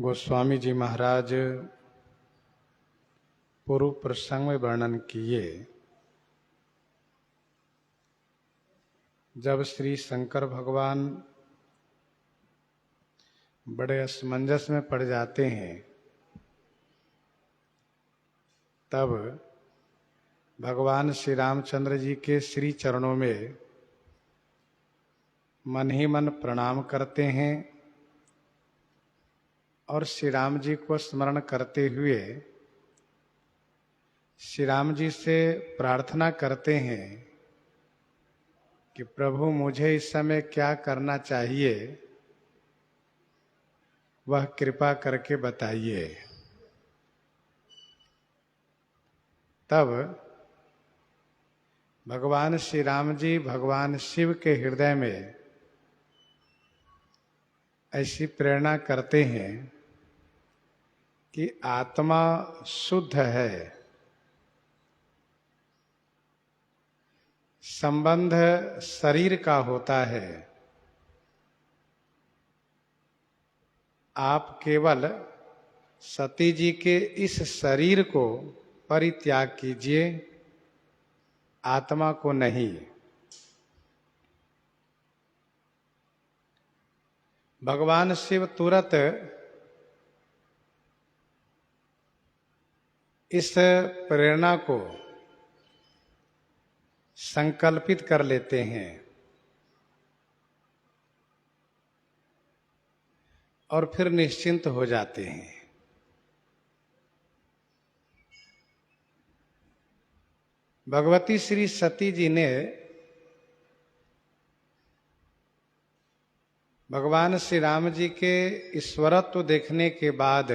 गोस्वामी जी महाराज पूर्व प्रसंग में वर्णन किए। जब श्री शंकर भगवान बड़े असमंजस में पड़ जाते हैं, तब भगवान श्री रामचंद्र जी के श्री चरणों में मन ही मन प्रणाम करते हैं और श्री राम जी को स्मरण करते हुए श्री राम जी से प्रार्थना करते हैं कि प्रभु मुझे इस समय क्या करना चाहिए, वह कृपा करके बताइए। तब भगवान श्री राम जी भगवान शिव के हृदय में ऐसी प्रेरणा करते हैं कि आत्मा शुद्ध है, संबंध शरीर का होता है। आप केवल सती जी के इस शरीर को परित्याग कीजिए, आत्मा को नहीं। भगवान शिव तुरंत इस प्रेरणा को संकल्पित कर लेते हैं और फिर निश्चिंत हो जाते हैं। भगवती श्री सती जी ने भगवान श्री राम जी के ईश्वरत्व देखने के बाद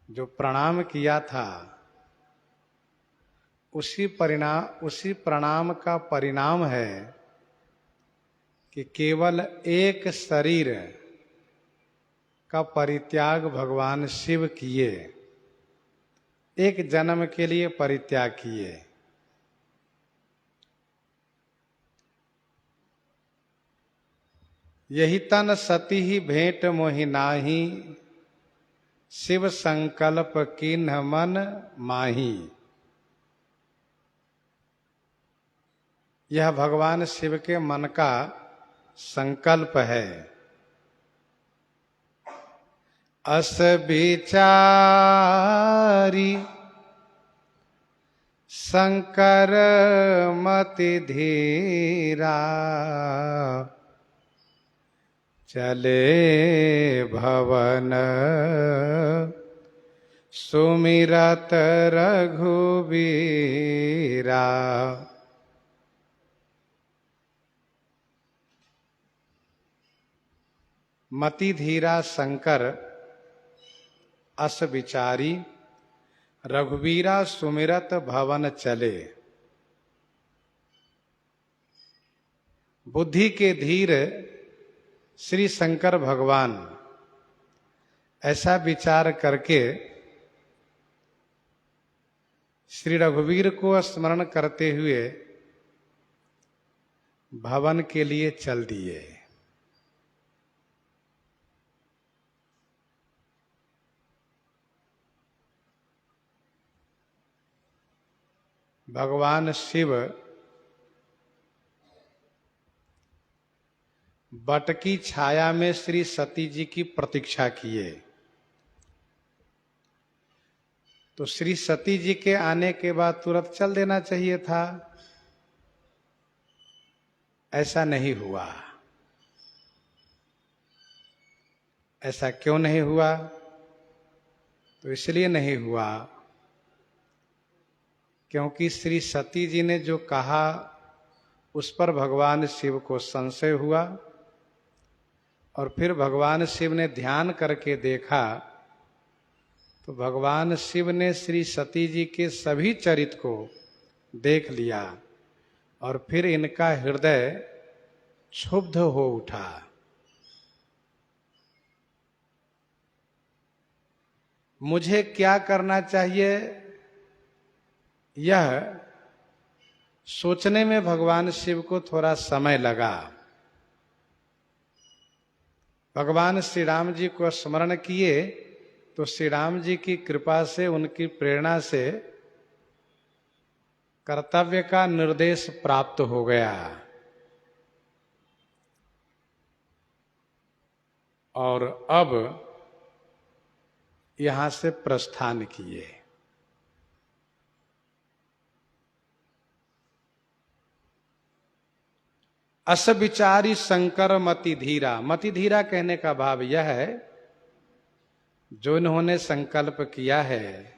जो प्रणाम किया था, उसी प्रणाम का परिणाम है कि केवल एक शरीर का परित्याग भगवान शिव किए, एक जन्म के लिए परित्याग किए। यही तन सती ही भेंट मोहि नाही, शिव संकल्प किन्ह मन माही। यह भगवान शिव के मन का संकल्प है। अस विचारी शंकर मति धीरा, चले भवन सुमिरत रघुबीरा। मति धीरा शंकर अस विचारी, रघुबीरा सुमिरत भवन चले। बुद्धि के धीर श्री शंकर भगवान ऐसा विचार करके श्री रघुवीर को स्मरण करते हुए भवन के लिए चल दिए। भगवान शिव बट की छाया में श्री सती जी की प्रतीक्षा किए। तो श्री सती जी के आने के बाद तुरंत चल देना चाहिए था, ऐसा नहीं हुआ। ऐसा क्यों नहीं हुआ? तो इसलिए नहीं हुआ क्योंकि श्री सती जी ने जो कहा उस पर भगवान शिव को संशय हुआ और फिर भगवान शिव ने ध्यान करके देखा तो भगवान शिव ने श्री सती जी के सभी चरित्र को देख लिया और फिर इनका हृदय क्षुब्ध हो उठा। मुझे क्या करना चाहिए, यह सोचने में भगवान शिव को थोड़ा समय लगा भगवान श्री राम जी को स्मरण किए तो श्री राम जी की कृपा से, उनकी प्रेरणा से कर्तव्य का निर्देश प्राप्त हो गया और अब यहां से प्रस्थान किए। अस विचारी शंकर मति धीरा। मति धीरा कहने का भाव यह है, जो इन्होंने संकल्प किया है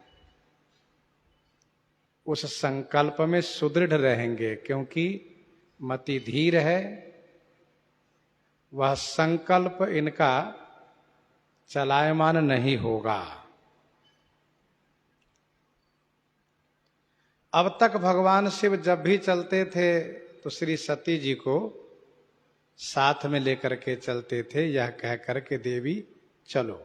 उस संकल्प में सुदृढ़ रहेंगे, क्योंकि मति धीर है, वह संकल्प इनका चलायमान नहीं होगा। अब तक भगवान शिव जब भी चलते थे तो श्री सती जी को साथ में लेकर के चलते थे, यह कह करके देवी चलो।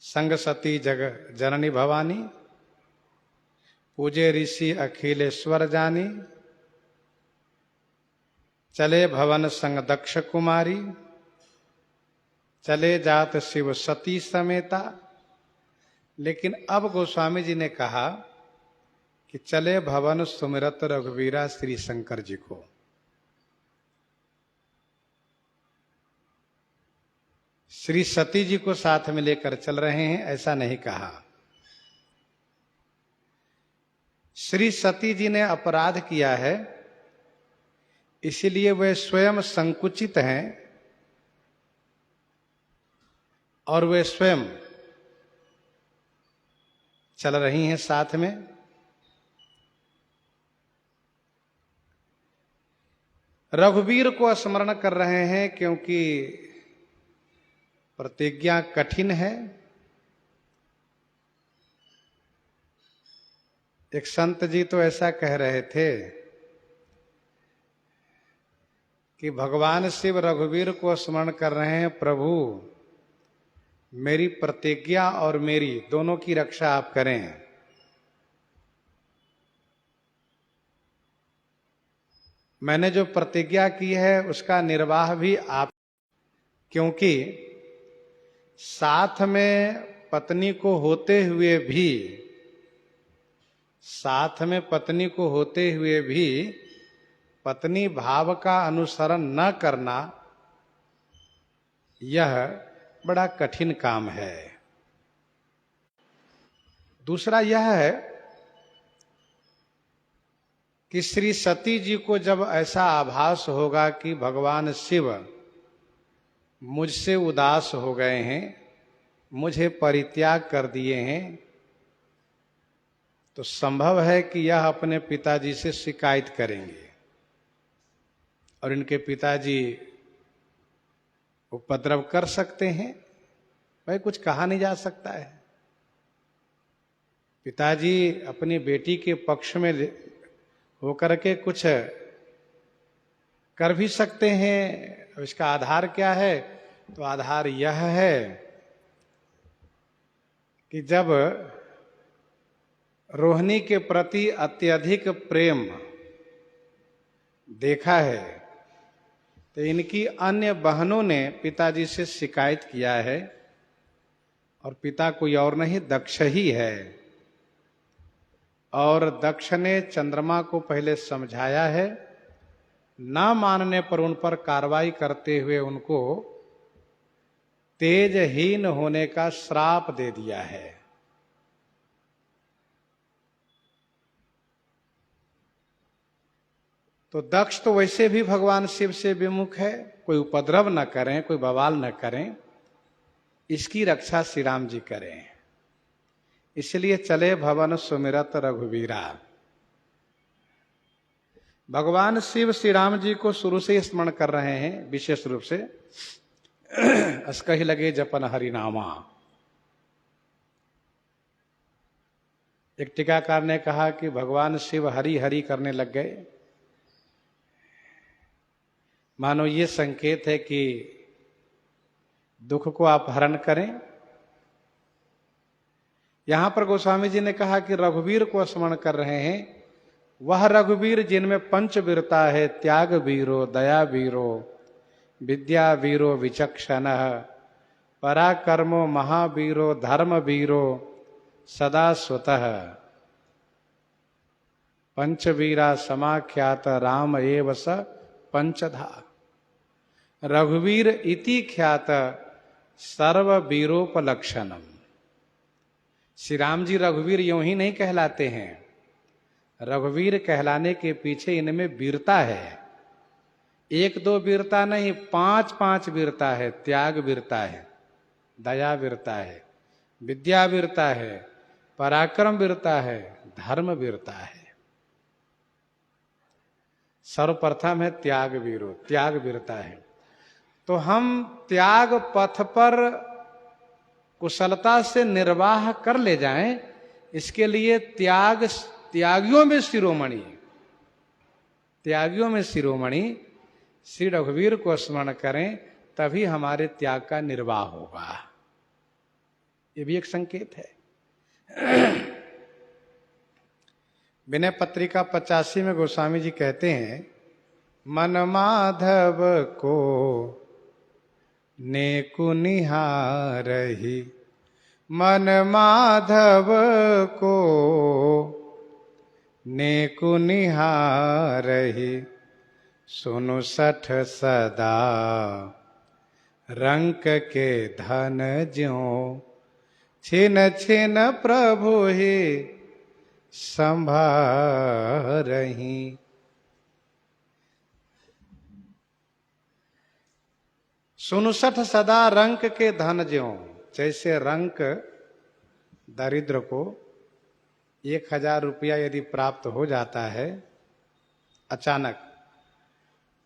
संग सती जग जननी भवानी, पूजे ऋषि अखिलेश्वर जानी, चले भवन संग दक्ष कुमारी, चले जात शिव सती समेता। लेकिन अब गोस्वामी जी ने कहा कि चले भवन सुमिरत रघुवीरा श्री शंकर जी को। श्री सती जी को साथ में लेकर चल रहे हैं, ऐसा नहीं कहा। श्री सती जी ने अपराध किया है, इसलिए वे स्वयं संकुचित हैं और वे स्वयं चल रही हैं साथ में। रघुवीर को स्मरण कर रहे हैं क्योंकि प्रतिज्ञा कठिन है। एक संत जी तो ऐसा कह रहे थे कि भगवान शिव रघुवीर को स्मरण कर रहे हैं, प्रभु मेरी प्रतिज्ञा और मेरी दोनों की रक्षा आप करें। मैंने जो प्रतिज्ञा की है उसका निर्वाह भी आप, क्योंकि साथ में पत्नी को होते हुए भी, साथ में पत्नी को होते हुए भी पत्नी भाव का अनुसरण न करना, यह बड़ा कठिन काम है। दूसरा यह है कि श्री सती जी को जब ऐसा आभास होगा कि भगवान शिव मुझसे उदास हो गए हैं, मुझे परित्याग कर दिए हैं, तो संभव है कि यह अपने पिताजी से शिकायत करेंगे और इनके पिताजी उपद्रव कर सकते हैं। भाई कुछ कहा नहीं जा सकता है। पिताजी अपनी बेटी के पक्ष में होकर के कुछ कर भी सकते हैं। इसका आधार क्या है? तो आधार यह है कि जब रोहिणी के प्रति अत्यधिक प्रेम देखा है तो इनकी अन्य बहनों ने पिताजी से शिकायत किया है, और पिता कोई और नहीं दक्ष ही है। और दक्ष ने चंद्रमा को पहले समझाया है, ना मानने पर उन पर कार्रवाई करते हुए उनको तेजहीन होने का श्राप दे दिया है। तो दक्ष तो वैसे भी भगवान शिव से विमुख है, कोई उपद्रव न करें, कोई बवाल न करें, इसकी रक्षा श्री राम जी करें। इसलिए चले भवन सुमिरत रघुवीरा। भगवान शिव श्री राम जी को शुरू से स्मरण कर रहे हैं, विशेष रूप से अस्कहि लगे जपन हरिनामा। एक टीकाकार ने कहा कि भगवान शिव हरि हरि करने लग गए, मानो ये संकेत है कि दुख को आप हरण करें। यहां पर गोस्वामी जी ने कहा कि रघुवीर को स्मरण कर रहे हैं, वह रघुवीर जिनमें पंचवीरता है, त्याग वीरो, दया वीरो, विद्या वीरो विचक्षणः पराक्रमो महावीरो धर्मवीरो सदा स्वतः पंचवीरा समाख्यात राम एव स पंचधा रघुवीर इति ख्यात सर्ववीरोपलक्षणम। श्री राम जी रघुवीर यूं ही नहीं कहलाते हैं, रघुवीर कहलाने के पीछे इनमें वीरता है। एक दो वीरता नहीं, पांच पांच वीरता है। त्याग वीरता है, दया वीरता है, विद्या वीरता है, पराक्रम वीरता है, धर्म वीरता है। सर्वप्रथम है त्याग वीरो, त्याग वीरता है। तो हम त्याग पथ पर कुशलता से निर्वाह कर ले जाएं, इसके लिए त्यागियों में शिरोमणि, त्यागियों में शिरोमणि श्री रघुवीर को स्मरण करें, तभी हमारे त्याग का निर्वाह होगा। ये भी एक संकेत है। विनय पत्रिका 85 में गोस्वामी जी कहते हैं, मन माधव को नेकु निहारहि, मन माधव को नेकु निहारहि, सुनु सठ सदा रंक के धन ज्यों, छिन छिन प्रभु ही संभारहि। सुनुसठ सदा रंक के धन ज्यों, जैसे रंक दरिद्र को 1000 रुपया यदि प्राप्त हो जाता है अचानक,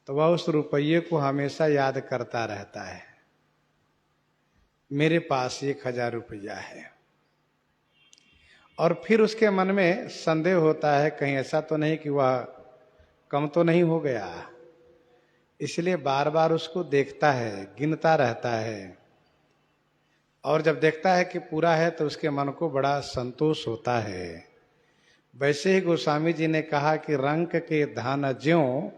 तो वह उस रुपये को हमेशा याद करता रहता है, मेरे पास 1000 रुपया है। और फिर उसके मन में संदेह होता है, कहीं ऐसा तो नहीं कि वह कम तो नहीं हो गया, इसलिए बार बार उसको देखता है, गिनता रहता है। और जब देखता है कि पूरा है तो उसके मन को बड़ा संतोष होता है। वैसे ही गोस्वामी जी ने कहा कि रंक के धन ज्यों,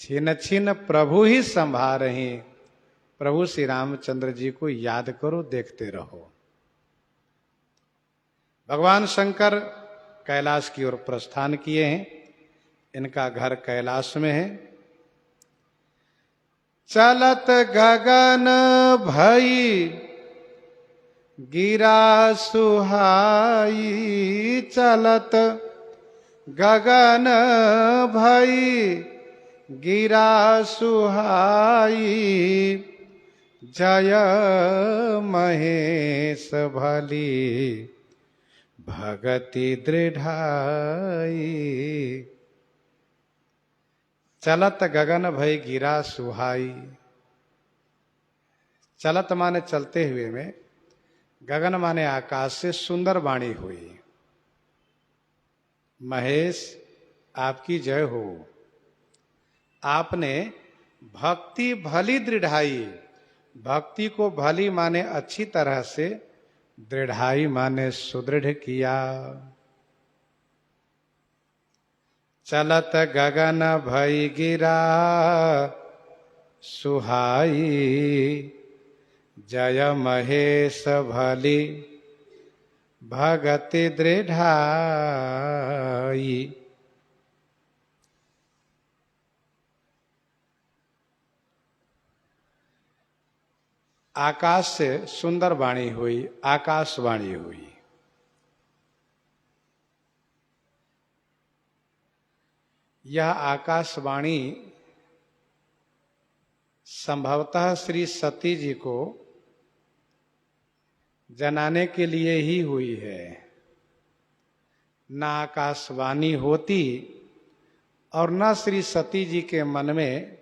छिन छिन प्रभु ही संभारहि। प्रभु श्री रामचंद्र जी को याद करो, देखते रहो। भगवान शंकर कैलाश की ओर प्रस्थान किए हैं, इनका घर कैलाश में है। चलत गगन भई गिरा सुहाई, चलत गगन भई गिरा सुहाई, जय महेश भली भगति दृढ़ाई। चलत गगन भई गिरा सुहाई, चलत माने चलते हुए में, गगन माने आकाश से सुंदर वाणी हुई, महेश आपकी जय हो। आपने भक्ति भली दृढ़ाई, भक्ति को भली माने अच्छी तरह से, दृढ़ाई माने सुदृढ़ किया। चलत गगन भई गिरा सुहाई, जय महेश भली भगति दृढ़ाई। आकाश से सुंदर वाणी हुई, आकाशवाणी हुई। यह आकाशवाणी संभवतः श्री सती जी को जनाने के लिए ही हुई है। न आकाशवाणी होती और न श्री सती जी के मन में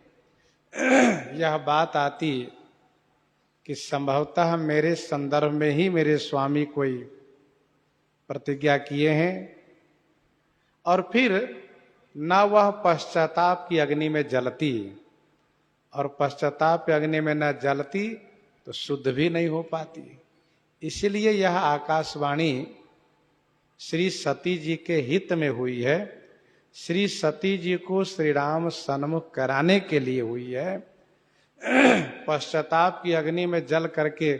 यह बात आती कि संभवतः मेरे संदर्भ में ही मेरे स्वामी कोई प्रतिज्ञा किए हैं, और फिर न वह पश्चाताप की अग्नि में जलती, और पश्चाताप की अग्नि में न जलती तो शुद्ध भी नहीं हो पाती। इसलिए यह आकाशवाणी श्री सती जी के हित में हुई है, श्री सती जी को श्री राम सन्मुख कराने के लिए हुई है। पश्चाताप की अग्नि में जल करके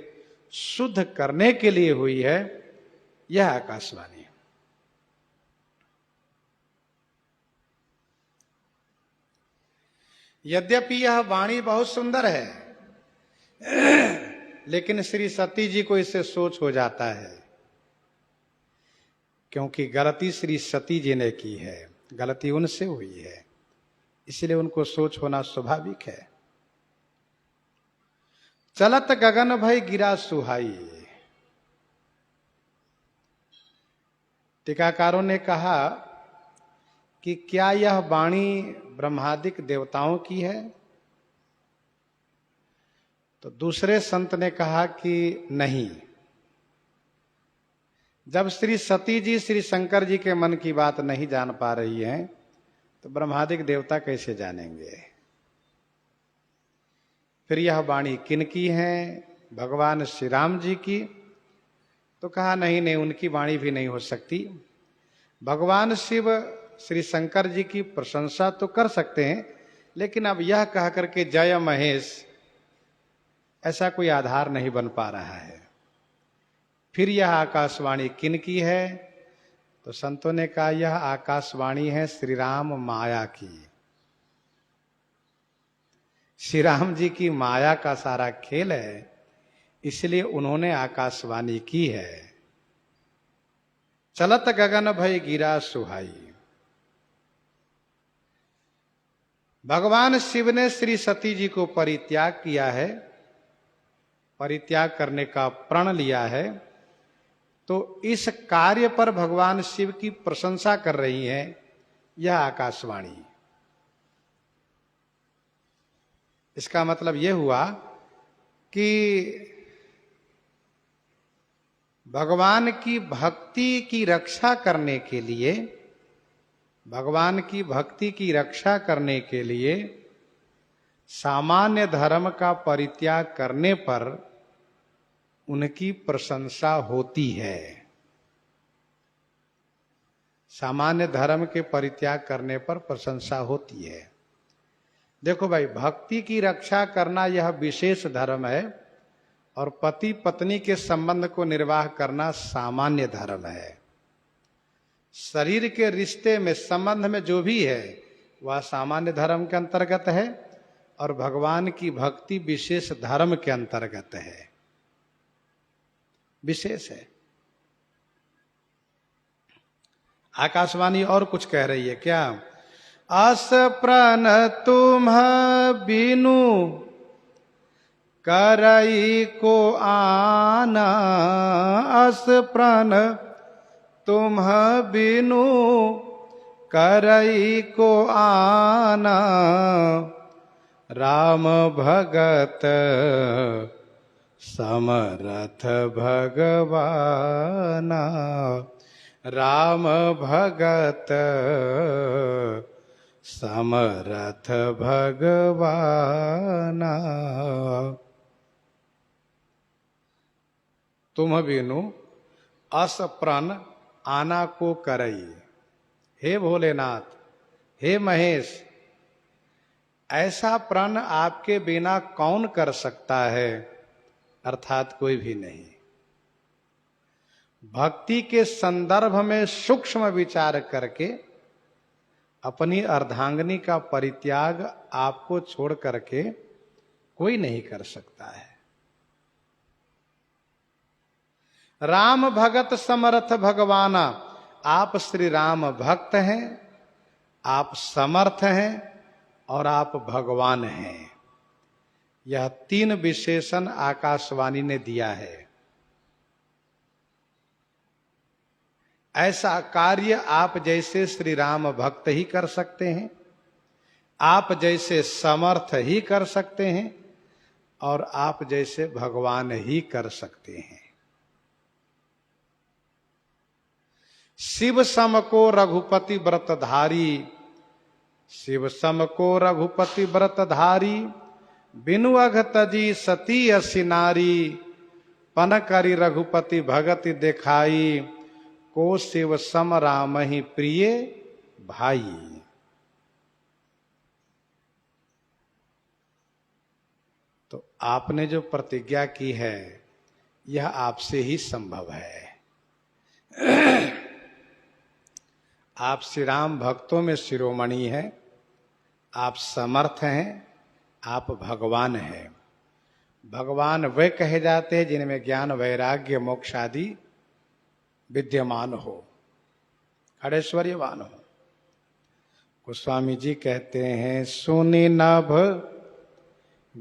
शुद्ध करने के लिए हुई है, यह आकाशवाणी है। यद्यपि यह वाणी बहुत सुंदर है, लेकिन श्री सती जी को इससे सोच हो जाता है, क्योंकि गलती श्री सती जी ने की है, गलती उनसे हुई है, इसलिए उनको सोच होना स्वाभाविक है। चलत गगन भई गिरा सुहाई। टीकाकारों ने कहा कि क्या यह वाणी ब्रह्मादिक देवताओं की है? तो दूसरे संत ने कहा कि नहीं। जब श्री सती जी श्री शंकर जी के मन की बात नहीं जान पा रही हैं, तो ब्रह्मादिक देवता कैसे जानेंगे? फिर यह वाणी किनकी है? भगवान श्री राम जी की। तो कहा नहीं नहीं, उनकी वाणी भी नहीं हो सकती। भगवान शिव श्री शंकर जी की प्रशंसा तो कर सकते हैं, लेकिन अब यह कह करके जय महेश, ऐसा कोई आधार नहीं बन पा रहा है। फिर यह आकाशवाणी किनकी है? तो संतों ने कहा यह आकाशवाणी है श्री राम माया की। श्री राम जी की माया का सारा खेल है, इसलिए उन्होंने आकाशवाणी की है। चलत गगन भई गिरा सुहाई। भगवान शिव ने श्री सती जी को परित्याग किया है, परित्याग करने का प्रण लिया है, तो इस कार्य पर भगवान शिव की प्रशंसा कर रही है यह आकाशवाणी। इसका मतलब यह हुआ कि भगवान की भक्ति की रक्षा करने के लिए, भगवान की भक्ति की रक्षा करने के लिए सामान्य धर्म का परित्याग करने पर उनकी प्रशंसा होती है। सामान्य धर्म के परित्याग करने पर प्रशंसा होती है। देखो भाई, भक्ति की रक्षा करना यह विशेष धर्म है, और पति पत्नी के संबंध को निर्वाह करना सामान्य धर्म है। शरीर के रिश्ते में, संबंध में जो भी है वह सामान्य धर्म के अंतर्गत है, और भगवान की भक्ति विशेष धर्म के अंतर्गत है, विशेष है। आकाशवाणी और कुछ कह रही है क्या? अस प्राण तुम बिनु करई को आना, अस प्राण तुम बिनु करई को आना, राम भगत समरथ भगवाना, राम भगत समरथ भगवाना। तुम बिनु अस प्रण आना को करई। हे भोलेनाथ, हे महेश, ऐसा प्रण आपके बिना कौन कर सकता है? अर्थात कोई भी नहीं। भक्ति के संदर्भ में सूक्ष्म विचार करके अपनी अर्धांगिनी का परित्याग आपको छोड़ करके कोई नहीं कर सकता है। राम भगत समर्थ भगवाना, आप श्री राम भक्त हैं, आप समर्थ हैं, और आप भगवान हैं। यह तीन विशेषण आकाशवाणी ने दिया है। ऐसा कार्य आप जैसे श्री राम भक्त ही कर सकते हैं, आप जैसे समर्थ ही कर सकते हैं, और आप जैसे भगवान ही कर सकते हैं। शिव सम को रघुपति व्रतधारी, शिव सम को रघुपति व्रतधारी, बिनु अघ तजी सती असी नारी, पन करी रघुपति भगति दिखाई, को शिव सम राम ही प्रिय भाई। आपने जो प्रतिज्ञा की है यह आपसे ही संभव है। आप श्री राम भक्तों में शिरोमणि हैं, आप समर्थ हैं, आप भगवान हैं। भगवान वे कहे जाते हैं जिनमें ज्ञान वैराग्य मोक्ष आदि विद्यमान हो, खड़ेश्वर्यवान हो। गोस्वामी जी कहते हैं, सुनि नभ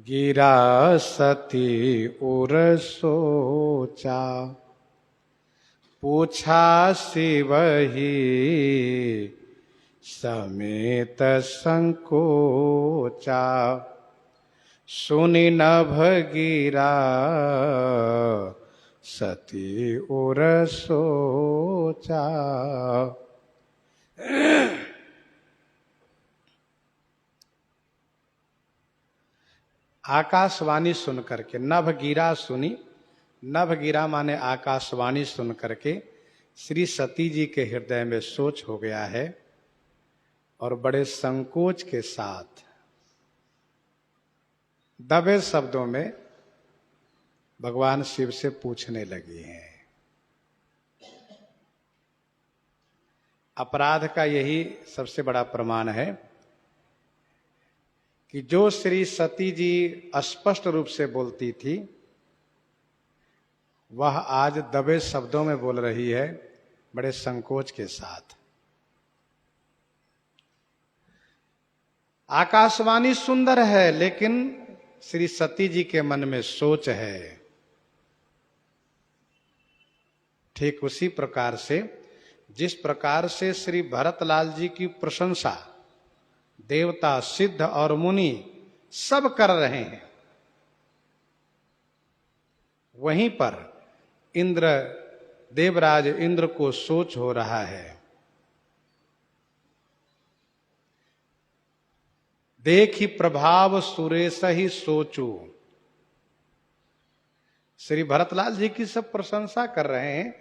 गिरा सती उर सोचा, पूछा शिव ही समेत संकोचा, सुनि नभ गिरा सती उर सोचा। आकाशवाणी सुन करके, नभ गिरा सुनी, नभ गिरा माने आकाशवाणी सुन करके श्री सती जी के हृदय में सोच हो गया है और बड़े संकोच के साथ दबे शब्दों में भगवान शिव से पूछने लगी हैं। अपराध का यही सबसे बड़ा प्रमाण है कि जो श्री सती जी स्पष्ट रूप से बोलती थी वह आज दबे शब्दों में बोल रही है, बड़े संकोच के साथ। आकाशवाणी सुंदर है लेकिन श्री सती जी के मन में सोच है। ठीक उसी प्रकार से जिस प्रकार से श्री भरतलाल जी की प्रशंसा देवता सिद्ध और मुनि सब कर रहे हैं, वहीं पर इंद्र देवराज इंद्र को सोच हो रहा है। देखी प्रभाव सुरेश ही सोचू। श्री भरतलाल जी की सब प्रशंसा कर रहे हैं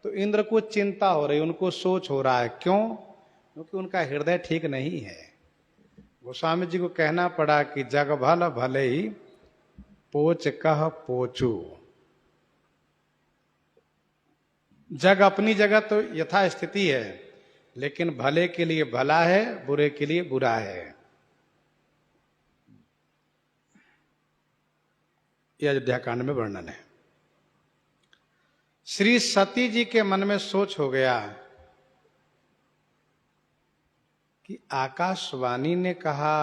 तो इंद्र को चिंता हो रही, उनको सोच हो रहा है। क्यों? क्योंकि उनका हृदय ठीक नहीं है। गोस्वामी जी को कहना पड़ा कि जग भल भले ही पोच कह पोचू। जग अपनी जगह तो यथा स्थिति है, लेकिन भले के लिए भला है, बुरे के लिए बुरा है। यह अयोध्या कांड में वर्णन है। श्री सती जी के मन में सोच हो गया कि आकाशवाणी ने कहा,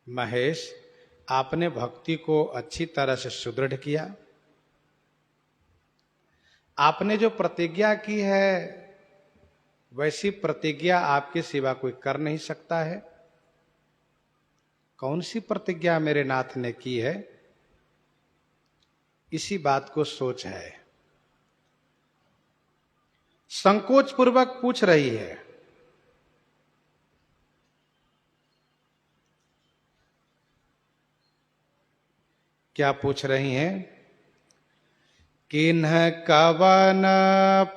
महेश आपने भक्ति को अच्छी तरह से सुदृढ़ किया, आपने जो प्रतिज्ञा की है वैसी प्रतिज्ञा आपके सिवा कोई कर नहीं सकता है। कौन सी प्रतिज्ञा मेरे नाथ ने की है, इसी बात को सोच है। संकोच पूर्वक पूछ रही है। क्या पूछ रही हैं? किन्ह कवन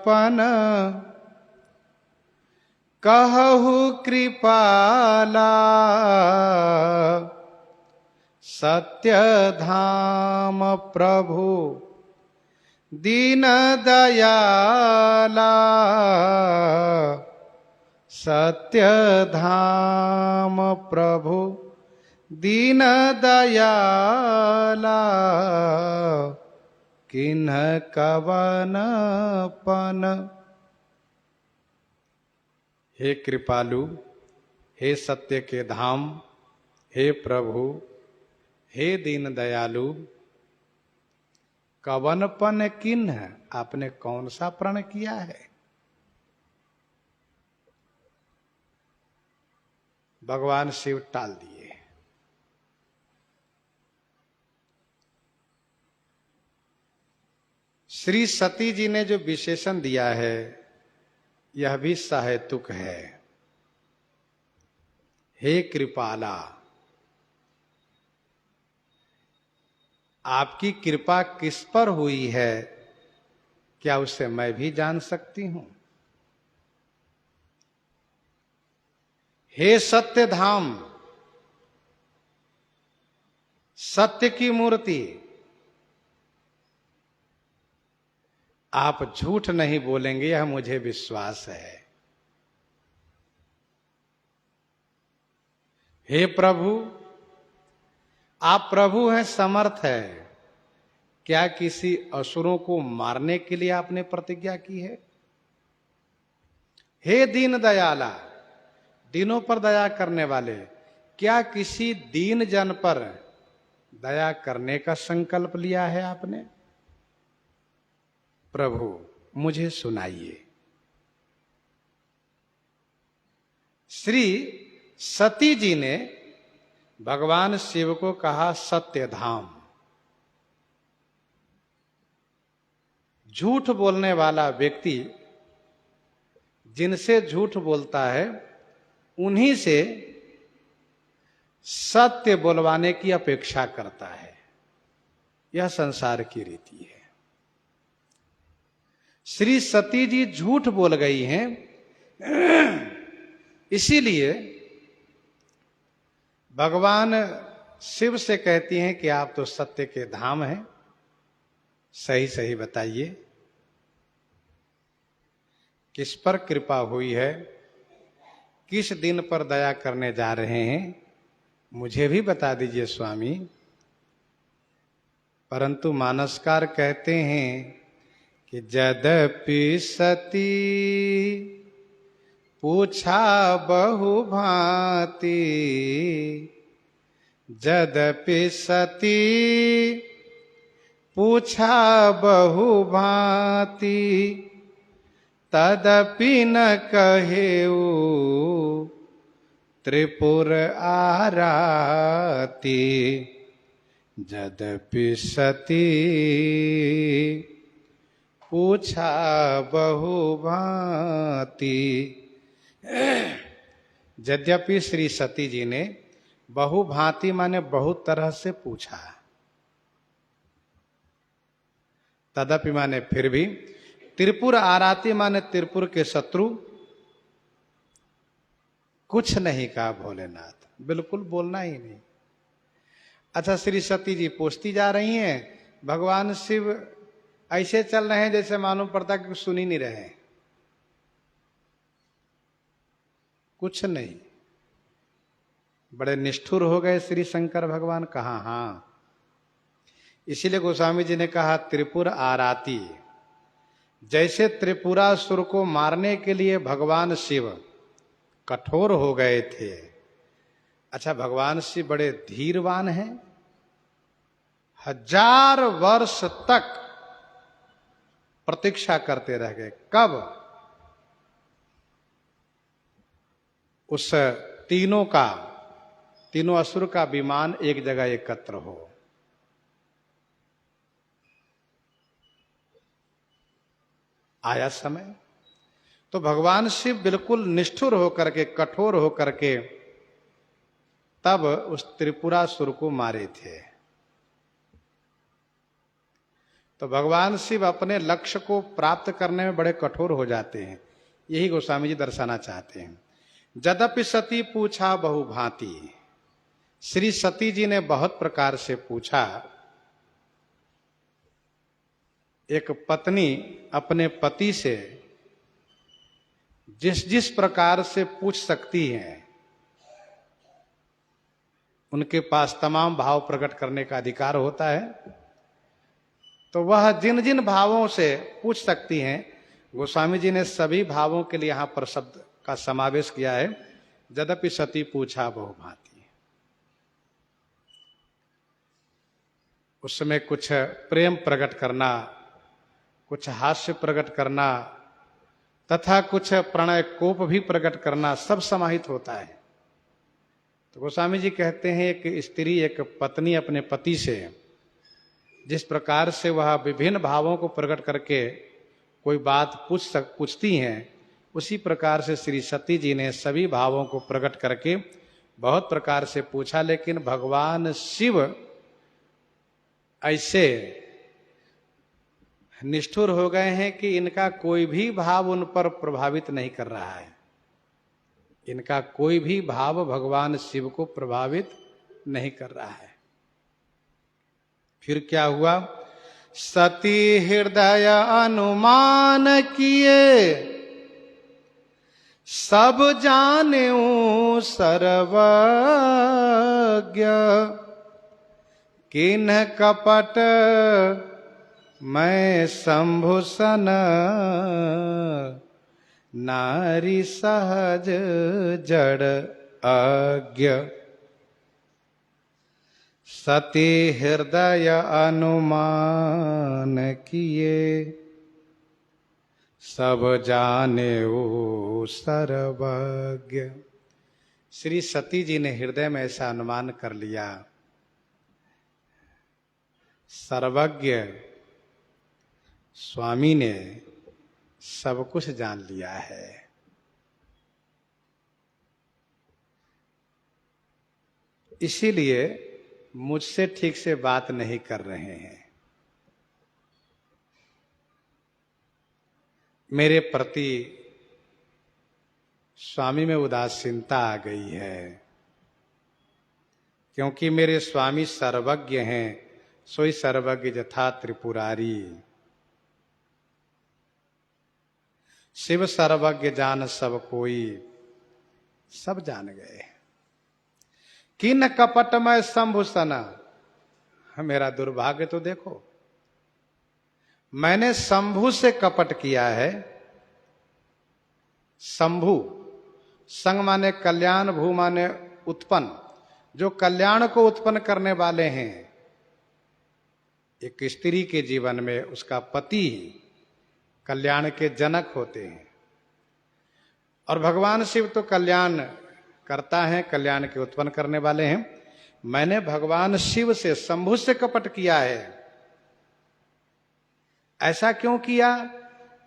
पन कहु कृपाला, सत्य धाम प्रभु दीन दयाला, सत्य धाम प्रभु दीन दयाला, किन्ह कवन पन। हे कृपालु, हे सत्य के धाम, हे प्रभु, हे दीन दयालु, कवनपन किन्ह, आपने कौन सा प्रण किया है? भगवान शिव टाल दिए। श्री सती जी ने जो विशेषण दिया है यह भी सहेतुक है। हे कृपाला, आपकी कृपा किस पर हुई है, क्या उसे मैं भी जान सकती हूं? हे सत्य धाम, सत्य की मूर्ति, आप झूठ नहीं बोलेंगे यह मुझे विश्वास है। हे प्रभु, आप प्रभु हैं, समर्थ है, क्या किसी असुरों को मारने के लिए आपने प्रतिज्ञा की है? हे दीन दयाला, दीनों पर दया करने वाले, क्या किसी दीन जन पर दया करने का संकल्प लिया है आपने? प्रभु मुझे सुनाइए। श्री सती जी ने भगवान शिव को कहा सत्य धाम। झूठ बोलने वाला व्यक्ति जिनसे झूठ बोलता है उन्हीं से सत्य बोलवाने की अपेक्षा करता है। यह संसार की रीति है। श्री सती जी झूठ बोल गई हैं, इसीलिए भगवान शिव से कहती हैं कि आप तो सत्य के धाम हैं, सही सही बताइए किस पर कृपा हुई है, किस दिन पर दया करने जा रहे हैं, मुझे भी बता दीजिए स्वामी। परंतु मानसकार कहते हैं कि यद्यपि सती पूछा बहु भांति, यद्यपि सती पूछा बहु भांति, तदपि न कहेऊ त्रिपुर आराती। यद्यपि सती पूछा बहु भांति, यद्यपि श्री सती जी ने बहु भांति माने बहुत तरह से पूछा, तदपि माने फिर भी, त्रिपुर आराती माने त्रिपुर के शत्रु, कुछ नहीं कहा भोलेनाथ, बिल्कुल बोलना ही नहीं। अच्छा, श्री सती जी पूछती जा रही हैं, भगवान शिव ऐसे चल रहे हैं जैसे मालूम पड़ता कि सुन ही नहीं रहे, कुछ नहीं। बड़े निष्ठुर हो गए श्री शंकर भगवान, कहा हाँ। इसीलिए गोस्वामी जी ने कहा त्रिपुर आराती, जैसे त्रिपुरासुर को मारने के लिए भगवान शिव कठोर हो गए थे। अच्छा, भगवान शिव बड़े धीरवान हैं, 1000 वर्ष तक प्रतीक्षा करते रह गए, कब उस तीनों असुर का विमान एक जगह एकत्र हो। आया समय तो भगवान शिव बिल्कुल निष्ठुर होकर के, कठोर होकर के तब उस त्रिपुरासुर को मारे थे। तो भगवान शिव अपने लक्ष्य को प्राप्त करने में बड़े कठोर हो जाते हैं, यही गोस्वामी जी दर्शाना चाहते हैं। यद्यपि सती पूछा बहु भांति, श्री सती जी ने बहुत प्रकार से पूछा। एक पत्नी अपने पति से जिस जिस प्रकार से पूछ सकती है, उनके पास तमाम भाव प्रकट करने का अधिकार होता है, तो वह जिन जिन भावों से पूछ सकती हैं, गोस्वामी जी ने सभी भावों के लिए यहां पर शब्द का समावेश किया है। यद्यपि सती पूछा बहु भांति, उसमें कुछ प्रेम प्रकट करना, कुछ हास्य प्रकट करना तथा कुछ प्रणय कोप भी प्रकट करना, सब समाहित होता है। तो गोस्वामी जी कहते हैं, एक स्त्री, एक पत्नी अपने पति से जिस प्रकार से वह विभिन्न भावों को प्रकट करके कोई बात पूछती हैं, उसी प्रकार से श्री सती जी ने सभी भावों को प्रकट करके बहुत प्रकार से पूछा। लेकिन भगवान शिव ऐसे निष्ठुर हो गए हैं कि इनका कोई भी भाव उन पर प्रभावित नहीं कर रहा है। इनका कोई भी भाव भगवान शिव को प्रभावित नहीं कर रहा है। फिर क्या हुआ? सती हृदय अनुमान किए, सब जानेऊ सर्वज्ञ, किन्ह कपट मैं शंभु सन, नारी सहज जड़ अज्ञ। सती हृदय अनुमान किए, सब जानेऊ सर्वज्ञ। श्री सती जी ने हृदय में ऐसा अनुमान कर लिया, सर्वज्ञ स्वामी ने सब कुछ जान लिया है। इसीलिए मुझसे ठीक से बात नहीं कर रहे हैं, मेरे प्रति स्वामी में उदासीनता आ गई है, क्योंकि मेरे स्वामी सर्वज्ञ हैं, सोई सर्वज्ञ जथा त्रिपुरारी। शिव सर्वज्ञ जान सब कोई, सब जान गए। किन कपट में शंभु सना, मेरा दुर्भाग्य तो देखो, मैंने शंभु से कपट किया है। शंभु संग माने कल्याण, भू माने उत्पन्न, जो कल्याण को उत्पन्न करने वाले हैं। एक स्त्री के जीवन में उसका पति कल्याण के जनक होते हैं, और भगवान शिव तो कल्याण करता है, कल्याण के उत्पन्न करने वाले हैं। मैंने भगवान शिव से, शंभु से कपट किया है। ऐसा क्यों किया?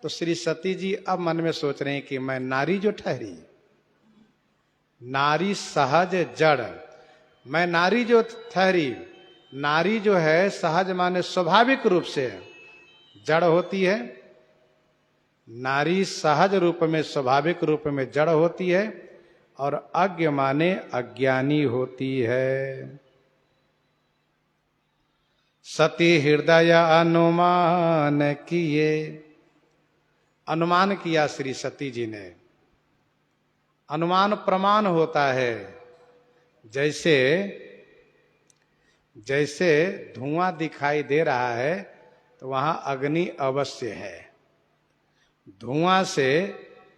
तो श्री सती जी अब मन में सोच रहे हैं कि मैं नारी जो ठहरी, नारी सहज जड़, मैं नारी जो ठहरी, नारी जो है सहज माने स्वाभाविक रूप से जड़ होती है। नारी सहज रूप में, स्वाभाविक रूप में जड़ होती है, और अज्ञ माने अज्ञानी होती है। सती हृदय अनुमान किए, अनुमान किया श्री सती जी ने। अनुमान प्रमाण होता है। जैसे जैसे धुआं दिखाई दे रहा है तो वहां अग्नि अवश्य है, धुआं से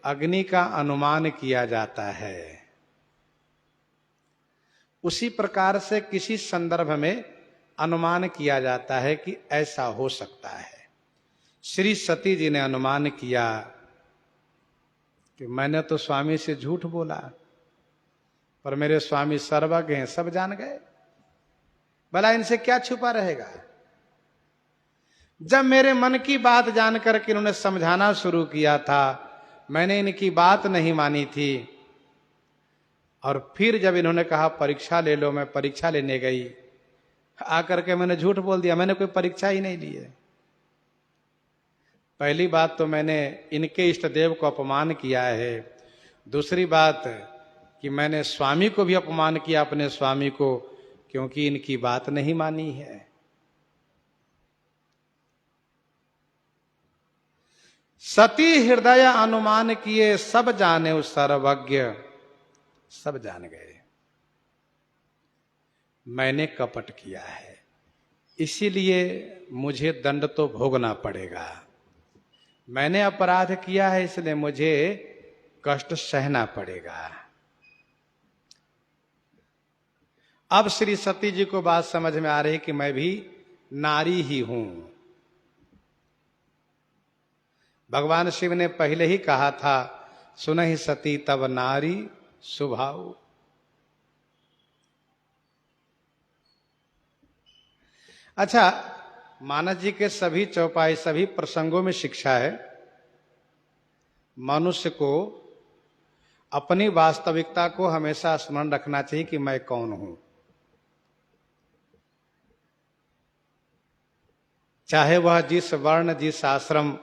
अग्नि का अनुमान किया जाता है। उसी प्रकार से किसी संदर्भ में अनुमान किया जाता है कि ऐसा हो सकता है। श्री सती जी ने अनुमान किया कि मैंने तो स्वामी से झूठ बोला, पर मेरे स्वामी सर्वज्ञ हैं, सब जान गए, भला इनसे क्या छुपा रहेगा। जब मेरे मन की बात जान करके इन्होंने समझाना शुरू किया था, मैंने इनकी बात नहीं मानी थी, और फिर जब इन्होंने कहा परीक्षा ले लो, मैं परीक्षा लेने गई, आकर के मैंने झूठ बोल दिया, मैंने कोई परीक्षा ही नहीं ली है। पहली बात तो मैंने इनके इष्ट देव को अपमान किया है, दूसरी बात कि मैंने स्वामी को भी अपमान किया, अपने स्वामी को, क्योंकि इनकी बात नहीं मानी है। सती हृदय अनुमान किए, सब जाने उस सर्वज्ञ, सब जान गए मैंने कपट किया है, इसीलिए मुझे दंड तो भोगना पड़ेगा। मैंने अपराध किया है, इसलिए मुझे कष्ट सहना पड़ेगा। अब श्री सती जी को बात समझ में आ रही कि मैं भी नारी ही हूं। भगवान शिव ने पहले ही कहा था, सुनहि सती तब नारी स्वभाव। अच्छा, मानस जी के सभी चौपाई, सभी प्रसंगों में शिक्षा है, मनुष्य को अपनी वास्तविकता को हमेशा स्मरण रखना चाहिए कि मैं कौन हूं। चाहे वह जिस वर्ण, जिस आश्रम,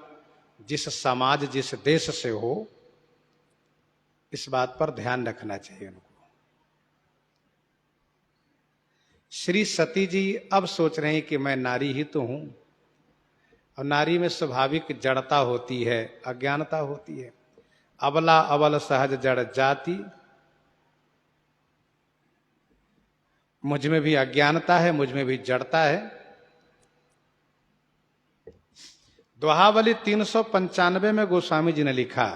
जिस समाज, जिस देश से हो, इस बात पर ध्यान रखना चाहिए उनको। श्री सती जी अब सोच रहे हैं कि मैं नारी ही तो हूं, और नारी में स्वाभाविक जड़ता होती है, अज्ञानता होती है। अबला अबल सहज जड़ जाति, मुझ में भी अज्ञानता है, मुझ में भी जड़ता है। दोहावली 395 में गोस्वामी जी ने लिखा,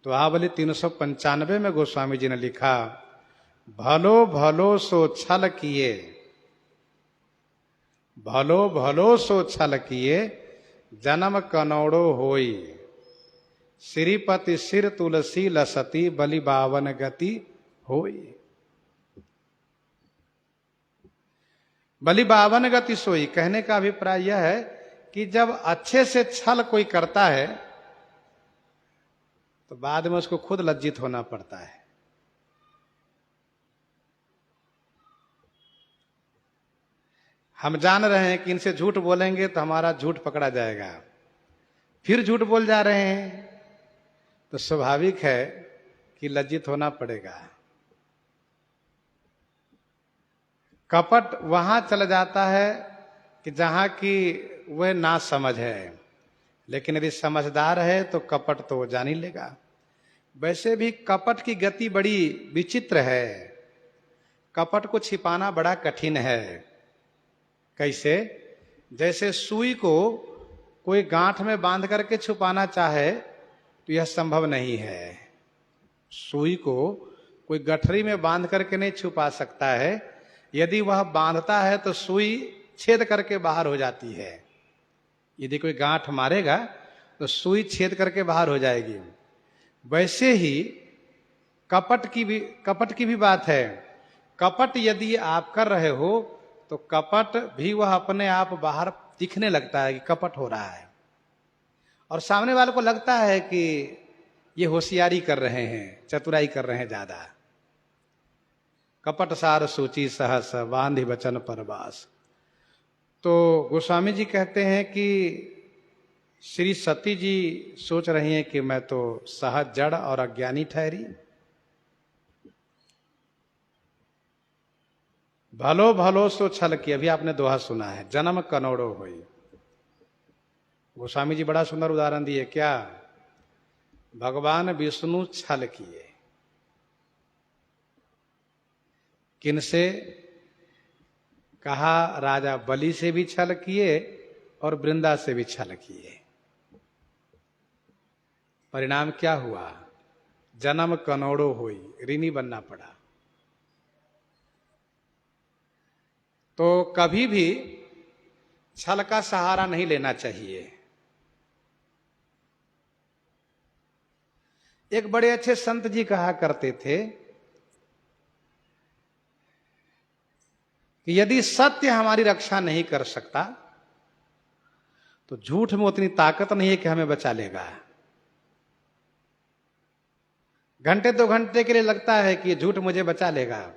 दोहावली 395 में गोस्वामी जी ने लिखा, भलो भलो सो छल किए, भलो भलो सो छल किए, जन्म कनौड़ो होई, श्रीपति सिर तुलसी लसती, बलि बावन गति होई। बलि बावन गति सोई, कहने का अभिप्राय यह है कि जब अच्छे से छल कोई करता है तो बाद में उसको खुद लज्जित होना पड़ता है। हम जान रहे हैं कि इनसे झूठ बोलेंगे तो हमारा झूठ पकड़ा जाएगा, फिर झूठ बोल जा रहे हैं तो स्वाभाविक है कि लज्जित होना पड़ेगा। कपट वहां चला जाता है कि जहां की वह ना समझ है, लेकिन यदि समझदार है तो कपट तो वो जान ही लेगा। वैसे भी कपट की गति बड़ी विचित्र है, कपट को छिपाना बड़ा कठिन है। कैसे? जैसे सुई को कोई गांठ में बांध करके छुपाना चाहे तो यह संभव नहीं है। सुई को कोई गठरी में बांध करके नहीं छुपा सकता है, यदि वह बांधता है तो सुई छेद करके बाहर हो जाती है। यदि कोई गांठ मारेगा तो सुई छेद करके बाहर हो जाएगी। वैसे ही कपट की भी बात है। कपट यदि आप कर रहे हो तो कपट भी वह अपने आप बाहर दिखने लगता है कि कपट हो रहा है, और सामने वाले को लगता है कि ये होशियारी कर रहे हैं, चतुराई कर रहे हैं ज्यादा। कपट सार सूची सहस, बांधि वचन परवास। तो गोस्वामी जी कहते हैं कि श्री सती जी सोच रही हैं कि मैं तो सहज जड़ और अज्ञानी ठहरी। भलो भलो सो छल की, अभी आपने दोहा सुना है, जन्म कनौड़ो होई। गोस्वामी जी बड़ा सुंदर उदाहरण दिए। क्या? भगवान विष्णु छल किए। किनसे? कहा राजा बलि से भी छल किए और वृंदा से भी छल किए। परिणाम क्या हुआ? जन्म कनौड़ो होई, ऋणी बनना पड़ा। तो कभी भी छल का सहारा नहीं लेना चाहिए। एक बड़े अच्छे संत जी कहा करते थे कि यदि सत्य हमारी रक्षा नहीं कर सकता तो झूठ में उतनी ताकत नहीं है कि हमें बचा लेगा। घंटे 2 घंटे के लिए लगता है कि ये झूठ मुझे बचा लेगा,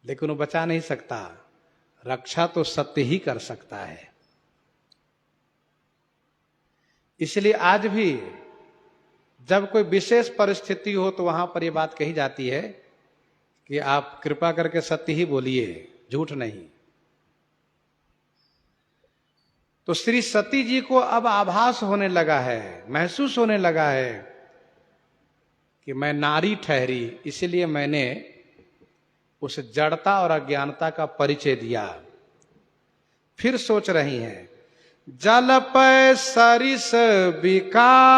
लेकिन वो बचा नहीं सकता। रक्षा तो सत्य ही कर सकता है। इसलिए आज भी जब कोई विशेष परिस्थिति हो तो वहां पर यह बात कही जाती है कि आप कृपा करके सत्य ही बोलिए, झूठ नहीं। तो श्री सती जी को अब आभास होने लगा है, महसूस होने लगा है कि मैं नारी ठहरी, इसलिए मैंने उस जड़ता और अज्ञानता का परिचय दिया। फिर सोच रही हैं, जल पै सरिस बिकाई,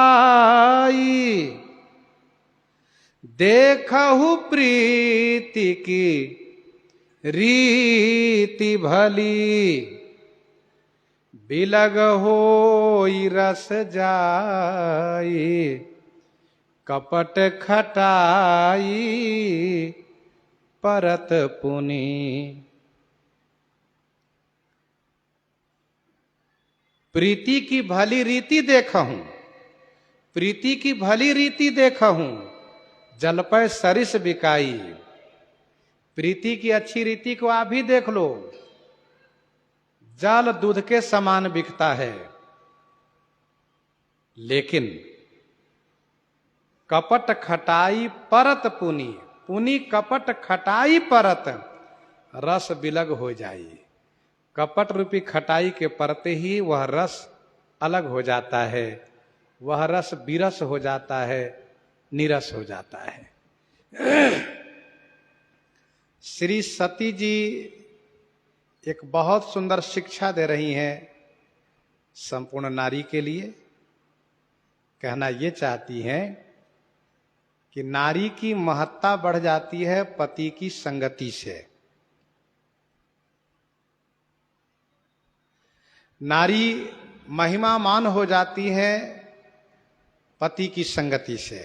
देखहु प्रीति की रीति भली, बिलग होई रस जाई, कपट खटाई परत पुनि। प्रीति की भली रीति देखहूं, प्रीति की भली रीति देखहूं, जल पर सरिस बिकाई। प्रीति की अच्छी रीति को आप भी देख लो, जल दूध के समान बिकता है, लेकिन कपट खटाई परत पुनि, पुनि कपट खटाई परत, रस बिलग हो जाई। कपट रूपी खटाई के परते ही वह रस अलग हो जाता है, वह रस विरस हो जाता है, नीरस हो जाता है। श्री सती जी एक बहुत सुंदर शिक्षा दे रही हैं संपूर्ण नारी के लिए। कहना ये चाहती हैं कि नारी की महत्ता बढ़ जाती है पति की संगति से। नारी महिमामान हो जाती है पति की संगति से।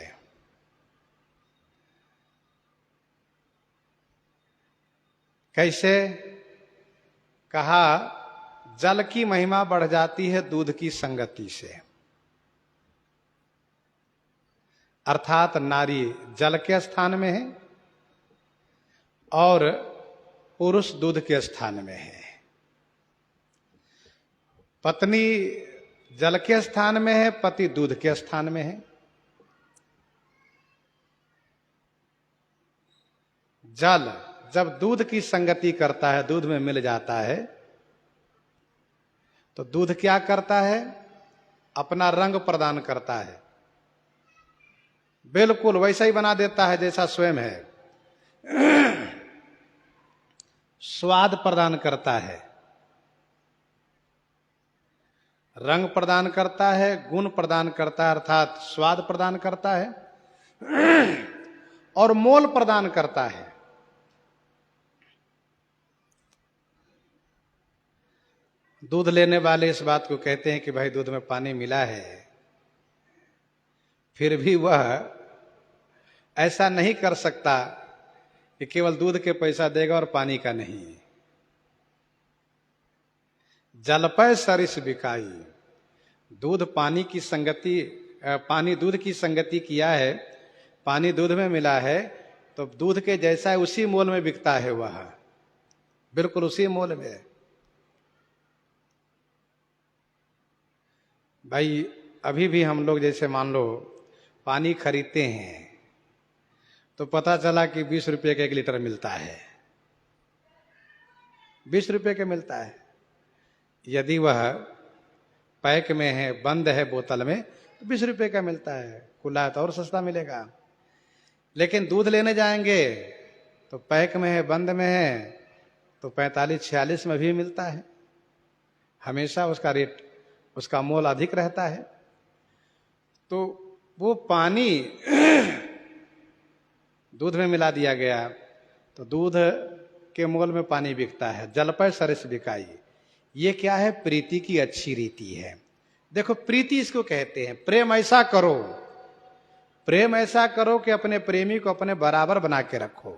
कैसे? कहा जल की महिमा बढ़ जाती है दूध की संगति से। अर्थात नारी जल के स्थान में है और पुरुष दूध के स्थान में है। पत्नी जल के स्थान में है, पति दूध के स्थान में है। जल जब दूध की संगति करता है, दूध में मिल जाता है, तो दूध क्या करता है? अपना रंग प्रदान करता है, बिल्कुल वैसा ही बना देता है जैसा स्वयं है। स्वाद प्रदान करता है, रंग प्रदान करता है, गुण प्रदान करता है, अर्थात स्वाद प्रदान करता है और मोल प्रदान करता है। दूध लेने वाले इस बात को कहते हैं कि भाई दूध में पानी मिला है, फिर भी वह ऐसा नहीं कर सकता कि केवल दूध के पैसा देगा और पानी का नहीं। जलपय सरिस बिकाई, दूध पानी की संगति, पानी दूध की संगति किया है, पानी दूध में मिला है, तो दूध के जैसा है उसी मोल में बिकता है वह, बिल्कुल उसी मोल में। भाई अभी भी हम लोग जैसे मान लो पानी खरीदते हैं तो पता चला कि 20 रुपये का 1 लीटर मिलता है, 20 रुपये का मिलता है। यदि वह पैक में है, बंद है बोतल में, तो 20 रुपये का मिलता है, खुला है तो और सस्ता मिलेगा। लेकिन दूध लेने जाएंगे तो पैक में है, बंद में है, तो 45-46 में भी मिलता है। हमेशा उसका रेट, उसका मोल अधिक रहता है। तो वो पानी दूध में मिला दिया गया तो दूध के मोल में पानी बिकता है। जल पर सरस बिकाई, ये क्या है? प्रीति की अच्छी रीति है। देखो प्रीति इसको कहते हैं। प्रेम ऐसा करो, प्रेम ऐसा करो कि अपने प्रेमी को अपने बराबर बना के रखो।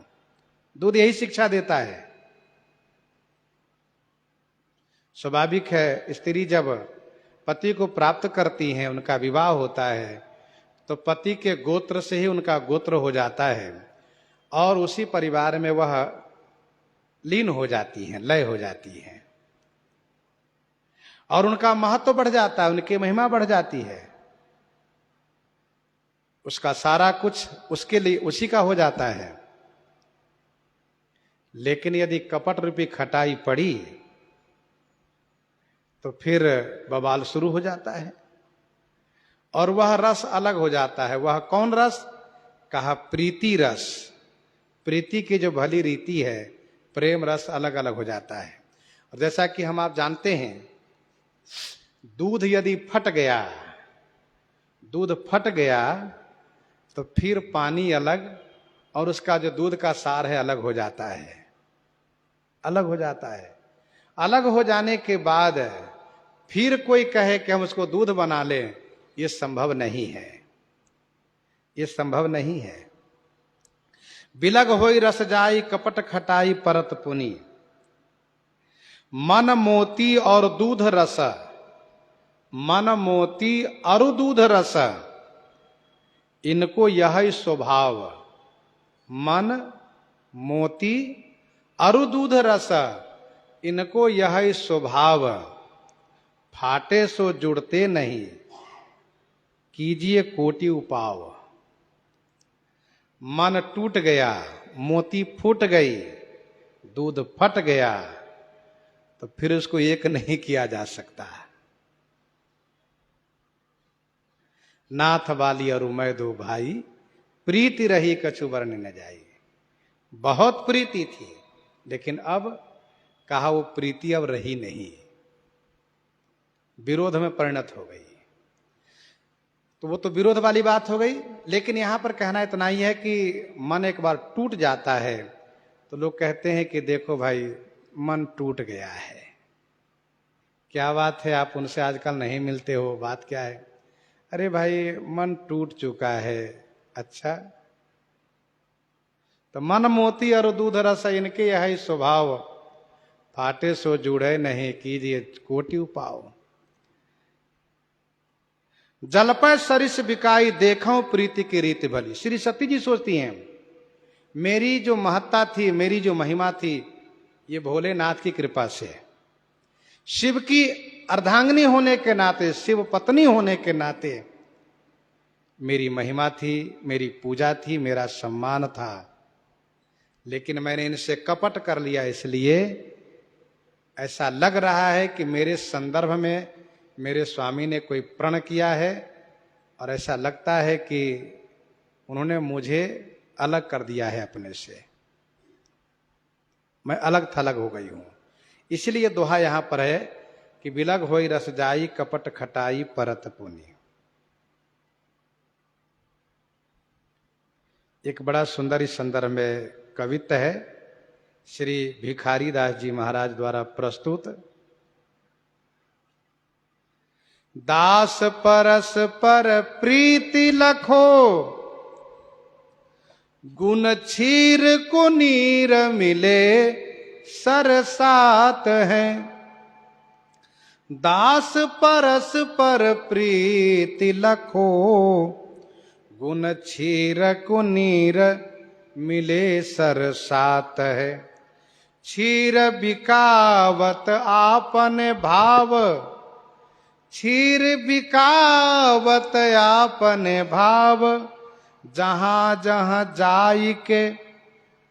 दूध यही शिक्षा देता है। स्वाभाविक है, स्त्री जब पति को प्राप्त करती हैं, उनका विवाह होता है, तो पति के गोत्र से ही उनका गोत्र हो जाता है और उसी परिवार में वह लीन हो जाती हैं, लय हो जाती हैं और उनका महत्व बढ़ जाता है, उनकी महिमा बढ़ जाती है। उसका सारा कुछ उसके लिए उसी का हो जाता है। लेकिन यदि कपट रूपी खटाई पड़ी तो फिर बवाल शुरू हो जाता है और वह रस अलग हो जाता है। वह कौन रस? कहा प्रीति रस। प्रीति की जो भली रीति है, प्रेम रस अलग अलग हो जाता है। और जैसा कि हम आप जानते हैं, दूध यदि फट गया, दूध फट गया तो फिर पानी अलग और उसका जो दूध का सार है अलग हो जाता है, अलग हो जाता है। अलग हो जाने के बाद फिर कोई कहे कि हम उसको दूध बना लें, ये संभव नहीं है, ये संभव नहीं है। बिलग होई रस जाई कपट खटाई परत पुनी, मन मोती और दूध रस, मन मोती अरु दूध रस, इनको यह स्वभाव। मन मोती अरु दूध रस, इनको यह स्वभाव। फाटे सो जुड़ते नहीं, कीजिए कोटि उपाव। मन टूट गया, मोती फूट गई, दूध फट गया तो फिर उसको एक नहीं किया जा सकता। नाथ वाली और मैं दो भाई, प्रीति रही कछु वर्ण न जाई। बहुत प्रीति थी, लेकिन अब कहा वो प्रीति अब रही नहीं, विरोध में परिणत हो गई। तो वो तो विरोध वाली बात हो गई। लेकिन यहां पर कहना इतना ही है कि मन एक बार टूट जाता है तो लोग कहते हैं कि देखो भाई मन टूट गया है। क्या बात है, आप उनसे आजकल नहीं मिलते हो, बात क्या है? अरे भाई मन टूट चुका है। अच्छा, तो मन मोती और दूध रस इनके यही स्वभाव, फाटे सो जुड़े नहीं कीजिए कोटि उपाव। जल पर सरिस बिकाई देखो प्रीति की रीति भली। श्री सती जी सोचती हैं मेरी जो महत्ता थी, मेरी जो महिमा थी, ये भोलेनाथ की कृपा से, शिव की अर्धांगिनी होने के नाते, शिव पत्नी होने के नाते मेरी महिमा थी, मेरी पूजा थी, मेरा सम्मान था। लेकिन मैंने इनसे कपट कर लिया, इसलिए ऐसा लग रहा है कि मेरे संदर्भ में मेरे स्वामी ने कोई प्रण किया है, और ऐसा लगता है कि उन्होंने मुझे अलग कर दिया है अपने से, मैं अलग थलग हो गई हूं। इसलिए दोहा यहां पर है कि बिलग होई रस जाई कपट खटाई परत पुनी। एक बड़ा सुंदर इस संदर्भ में कवित्व है, श्री भिखारी दास जी महाराज द्वारा प्रस्तुत। दास परस पर प्रीति लखो, गुण क्षीर को नीर मिले सरसात है। दास परस पर प्रीति लखो, गुण क्षीर को नीर मिले सरसात है। क्षीर बिकावत आपन भाव, क्षीर बिकावत आपन भाव। जहां जहां जाई के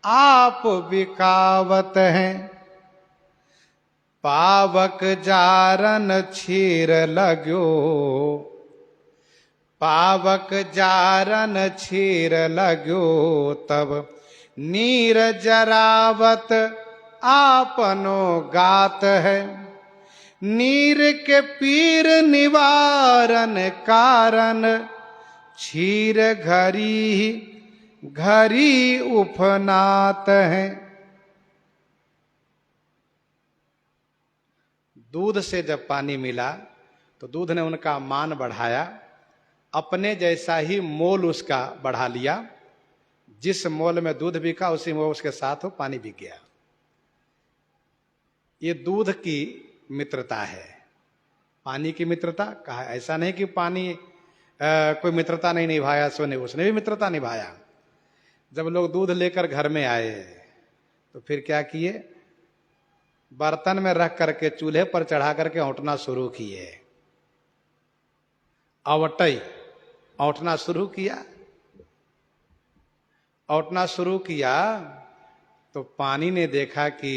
आप बिकावत हैं। पावक जारन क्षीर लगो, पावक जारन क्षीर लगो। तब नीर जरावत आपनो गात है। नीर के पीर निवारण कारण, क्षीर घरी घरी उफनात है। दूध से जब पानी मिला तो दूध ने उनका मान बढ़ाया, अपने जैसा ही मोल उसका बढ़ा लिया। जिस मोल में दूध बिका उसी मोल उसके साथ वो पानी बिक गया। ये दूध की मित्रता है। पानी की मित्रता कहा, ऐसा नहीं कि पानी कोई मित्रता नहीं निभाया, सोने उसने भी मित्रता निभाया। जब लोग दूध लेकर घर में आए तो फिर क्या किए, बर्तन में रख करके चूल्हे पर चढ़ा करके औंटना शुरू किए। अवटई औंटना शुरू किया। औंटना शुरू किया तो पानी ने देखा कि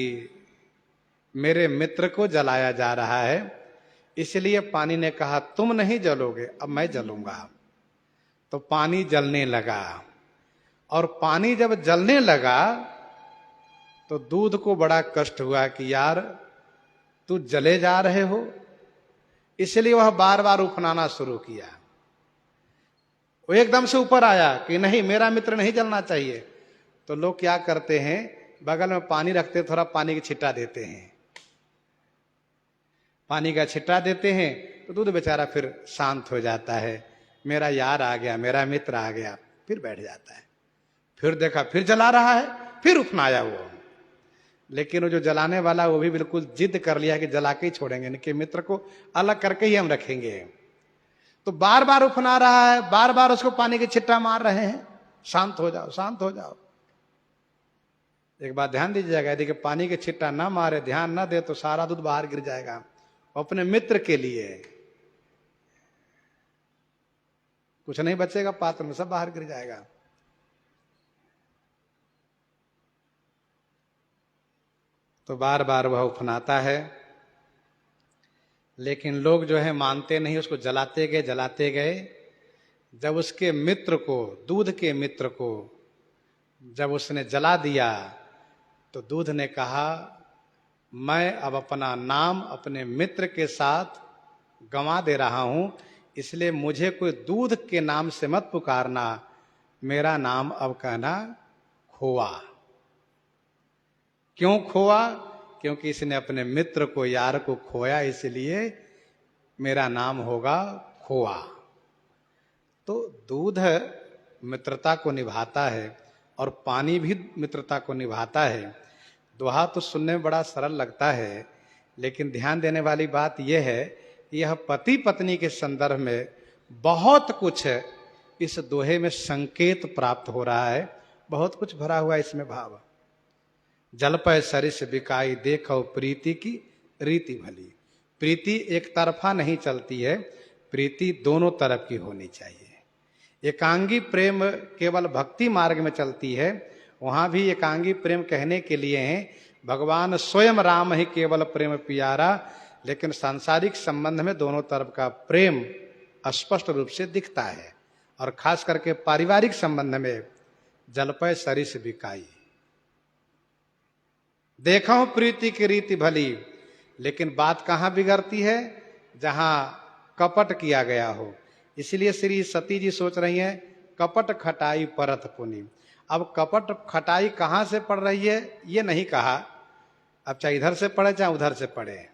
मेरे मित्र को जलाया जा रहा है, इसलिए पानी ने कहा तुम नहीं जलोगे, अब मैं जलूंगा। तो पानी जलने लगा, और पानी जब जलने लगा तो दूध को बड़ा कष्ट हुआ कि यार तू जले जा रहे हो। इसलिए वह बार बार उफनाना शुरू किया। वो एकदम से ऊपर आया कि नहीं, मेरा मित्र नहीं जलना चाहिए। तो लोग क्या करते हैं, बगल में पानी रखते, थोड़ा पानी की छिट्टा देते हैं, पानी का छिट्टा देते हैं तो दूध बेचारा फिर शांत हो जाता है। मेरा यार आ गया, मेरा मित्र आ गया, फिर बैठ जाता है। फिर देखा फिर जला रहा है, फिर उफनाया वो। लेकिन वो जो जलाने वाला वो भी बिल्कुल जिद कर लिया कि जला के ही छोड़ेंगे, इनके मित्र को अलग करके ही हम रखेंगे। तो बार बार उफना रहा है, बार बार उसको पानी की छिट्टा मार रहे हैं, शांत हो जाओ, शांत हो जाओ। एक बात ध्यान दीजिएगा, यदि पानी की छिट्टा ना मारे, ध्यान ना दे तो सारा दूध बाहर गिर जाएगा। अपने मित्र के लिए कुछ नहीं बचेगा पात्र में, सब बाहर गिर जाएगा। तो बार बार वह उफनाता है, लेकिन लोग जो है मानते नहीं, उसको जलाते गए। जब उसके मित्र को, दूध के मित्र को जब उसने जला दिया, तो दूध ने कहा, मैं अब अपना नाम अपने मित्र के साथ गंवा दे रहा हूं, इसलिए मुझे कोई दूध के नाम से मत पुकारना, मेरा नाम अब कहना खोआ। क्यों खोआ? क्योंकि इसने अपने मित्र को, यार को खोया, इसलिए मेरा नाम होगा खोआ। तो दूध मित्रता को निभाता है और पानी भी मित्रता को निभाता है। दोहा तो सुनने में बड़ा सरल लगता है, लेकिन ध्यान देने वाली बात यह है कि यह पति पत्नी के संदर्भ में बहुत कुछ इस दोहे में संकेत प्राप्त हो रहा है, बहुत कुछ भरा हुआ इसमें भाव। जल पै सरिस बिकाई देखो प्रीति की रीति भली। प्रीति एक तरफा नहीं चलती है, प्रीति दोनों तरफ की होनी चाहिए। एकांगी प्रेम केवल भक्ति मार्ग में चलती है, वहां भी एकांगी प्रेम कहने के लिए है भगवान स्वयं राम ही केवल प्रेम प्यारा, लेकिन सांसारिक संबंध में दोनों तरफ का प्रेम स्पष्ट रूप से दिखता है। और खास करके पारिवारिक संबंध में जलपय सरिस बिकाई, देखो प्रीति की रीति भली। लेकिन बात कहां बिगड़ती है? जहां कपट किया गया हो। इसलिए श्री सती जी सोच रही हैं, कपट खटाई परत पुनि। अब कपट खटाई कहां से पड़ रही है ये नहीं कहा। अब चाहे इधर से पड़े चाहे उधर से पड़े,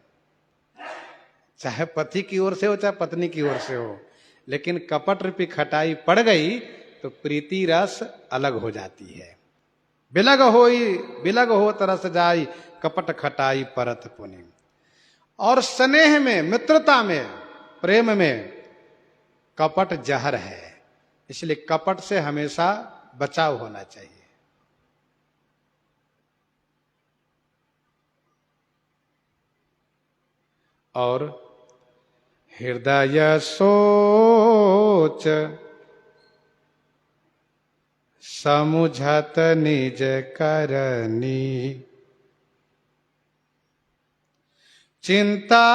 चाहे पति की ओर से हो चाहे पत्नी की ओर से हो, लेकिन कपट रूपी खटाई पड़ गई तो प्रीति रस अलग हो जाती है। बिलग हो तरस जाई, कपट खटाई परत पुनि। और स्नेह में, मित्रता में, प्रेम में कपट जहर है, इसलिए कपट से हमेशा बचाव होना चाहिए। और हृदय सोच समुझत निज करनी, चिंता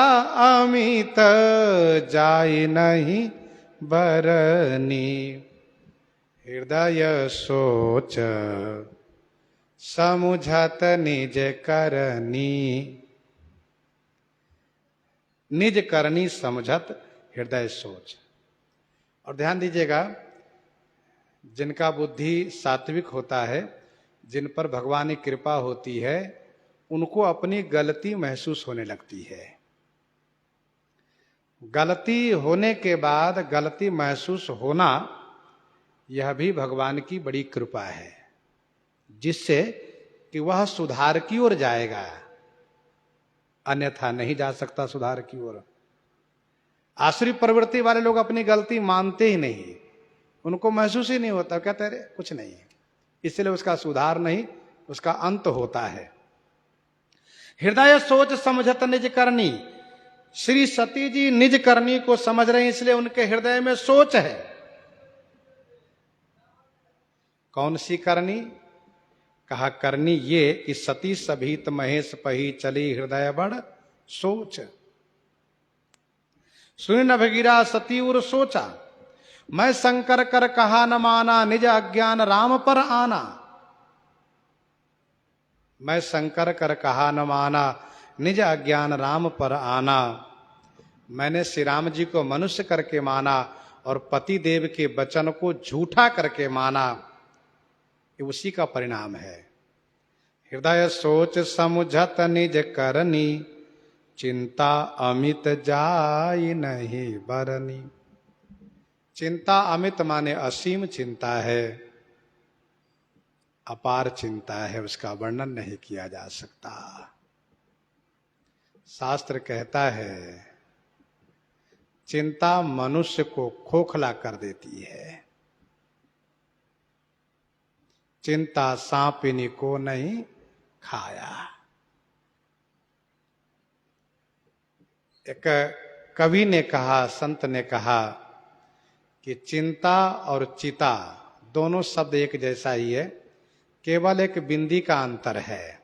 अमित जाय नहीं बरनी। हृदय सोच समुझत निज करनी, निज करनी समझत हृदय सोच। और ध्यान दीजिएगा, जिनका बुद्धि सात्विक होता है, जिन पर भगवान की कृपा होती है, उनको अपनी गलती महसूस होने लगती है। गलती होने के बाद गलती महसूस होना, यह भी भगवान की बड़ी कृपा है, जिससे कि वह सुधार की ओर जाएगा, अन्यथा नहीं जा सकता सुधार की ओर। आसुरी प्रवृत्ति वाले लोग अपनी गलती मानते ही नहीं, उनको महसूस ही नहीं होता, कहते अरे कुछ नहीं, इसलिए उसका सुधार नहीं, उसका अंत होता है। हृदय सोच समझत निज करनी। श्री सती जी निज करनी को समझ रहे हैं, इसलिए उनके हृदय में सोच है। कौन सी करनी? कहा करनी ये कि सती सभीत महेश पही चली हृदय बड़ सोच। सुन न भगीरा सती उर सोचा, मैं शंकर कर कहा न माना, निज अज्ञान राम पर आना। मैं शंकर कर कहा न माना, निज अज्ञान राम पर आना। मैंने श्री राम जी को मनुष्य करके माना और पति देव के वचन को झूठा करके माना, ये उसी का परिणाम है। हृदय सोच समुझत निज करनी, चिंता अमित जाय नहीं बरनी। चिंता अमित माने असीम चिंता है, अपार चिंता है, उसका वर्णन नहीं किया जा सकता। शास्त्र कहता है चिंता मनुष्य को खोखला कर देती है। चिंता सांपिनी को नहीं खाया। एक कवि ने कहा, संत ने कहा कि चिंता और चिता दोनों शब्द एक जैसा ही है, केवल एक बिंदी का अंतर है।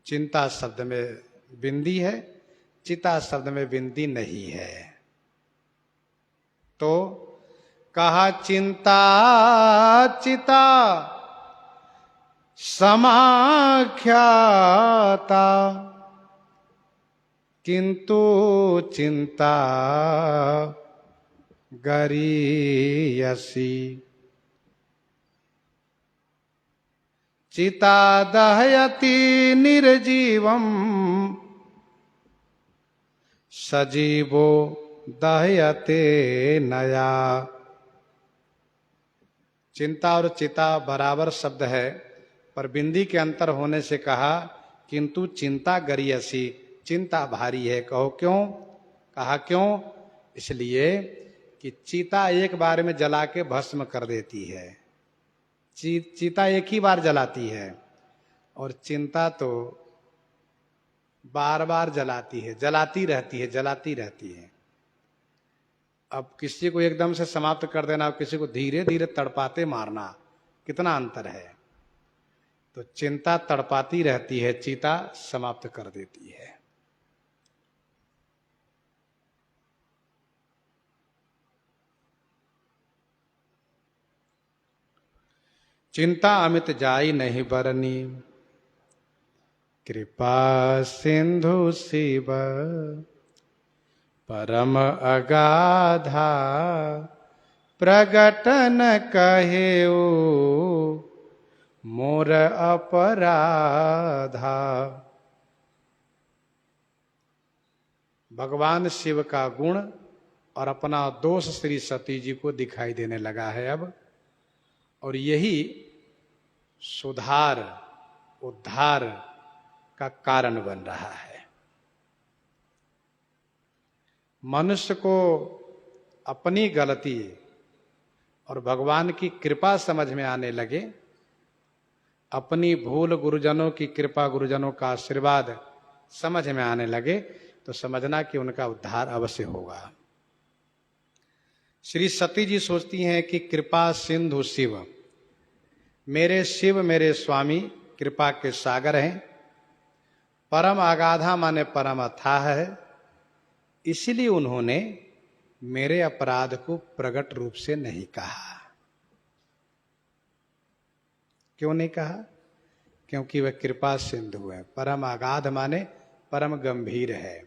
चिंता शब्द में बिंदी है, चिता शब्द में बिंदी नहीं है। तो कहा चिंता चिता समाख्याता, किंतु चिंता गरीयसी। चिता दहयति निर्जीवम, सजीवो दहयते नया। चिंता और चिता बराबर शब्द है, पर बिंदी के अंतर होने से कहा किंतु चिंता गरीयसी, चिंता भारी है। कहो क्यों? कहा क्यों? इसलिए कि चिता एक बार में जला के भस्म कर देती है। चिता एक ही बार जलाती है, और चिंता तो बार बार जलाती है, जलाती रहती है, जलाती रहती है। अब किसी को एकदम से समाप्त कर देना, अब किसी को धीरे धीरे तड़पाते मारना, कितना अंतर है। तो चिंता तड़पाती रहती है, चिता समाप्त कर देती है। चिंता अमित जाई नहीं बरनी, कृपा सिंधु शिव परम अगाधा। प्रगटन कहेऊ मोर अपराधा। भगवान शिव का गुण और अपना दोष श्री सती जी को दिखाई देने लगा है अब, और यही सुधार उद्धार का कारण बन रहा है। मनुष्य को अपनी गलती और भगवान की कृपा समझ में आने लगे, अपनी भूल गुरुजनों की कृपा, गुरुजनों का आशीर्वाद समझ में आने लगे, तो समझना कि उनका उद्धार अवश्य होगा। श्री सती जी सोचती हैं कि कृपा सिंधु शिव, मेरे शिव मेरे स्वामी कृपा के सागर हैं। परम अगाधा माने परम अथाह है, इसलिए उन्होंने मेरे अपराध को प्रकट रूप से नहीं कहा। क्यों नहीं कहा? क्योंकि वह कृपा सिंधु है। परम अगाध माने परम गंभीर है।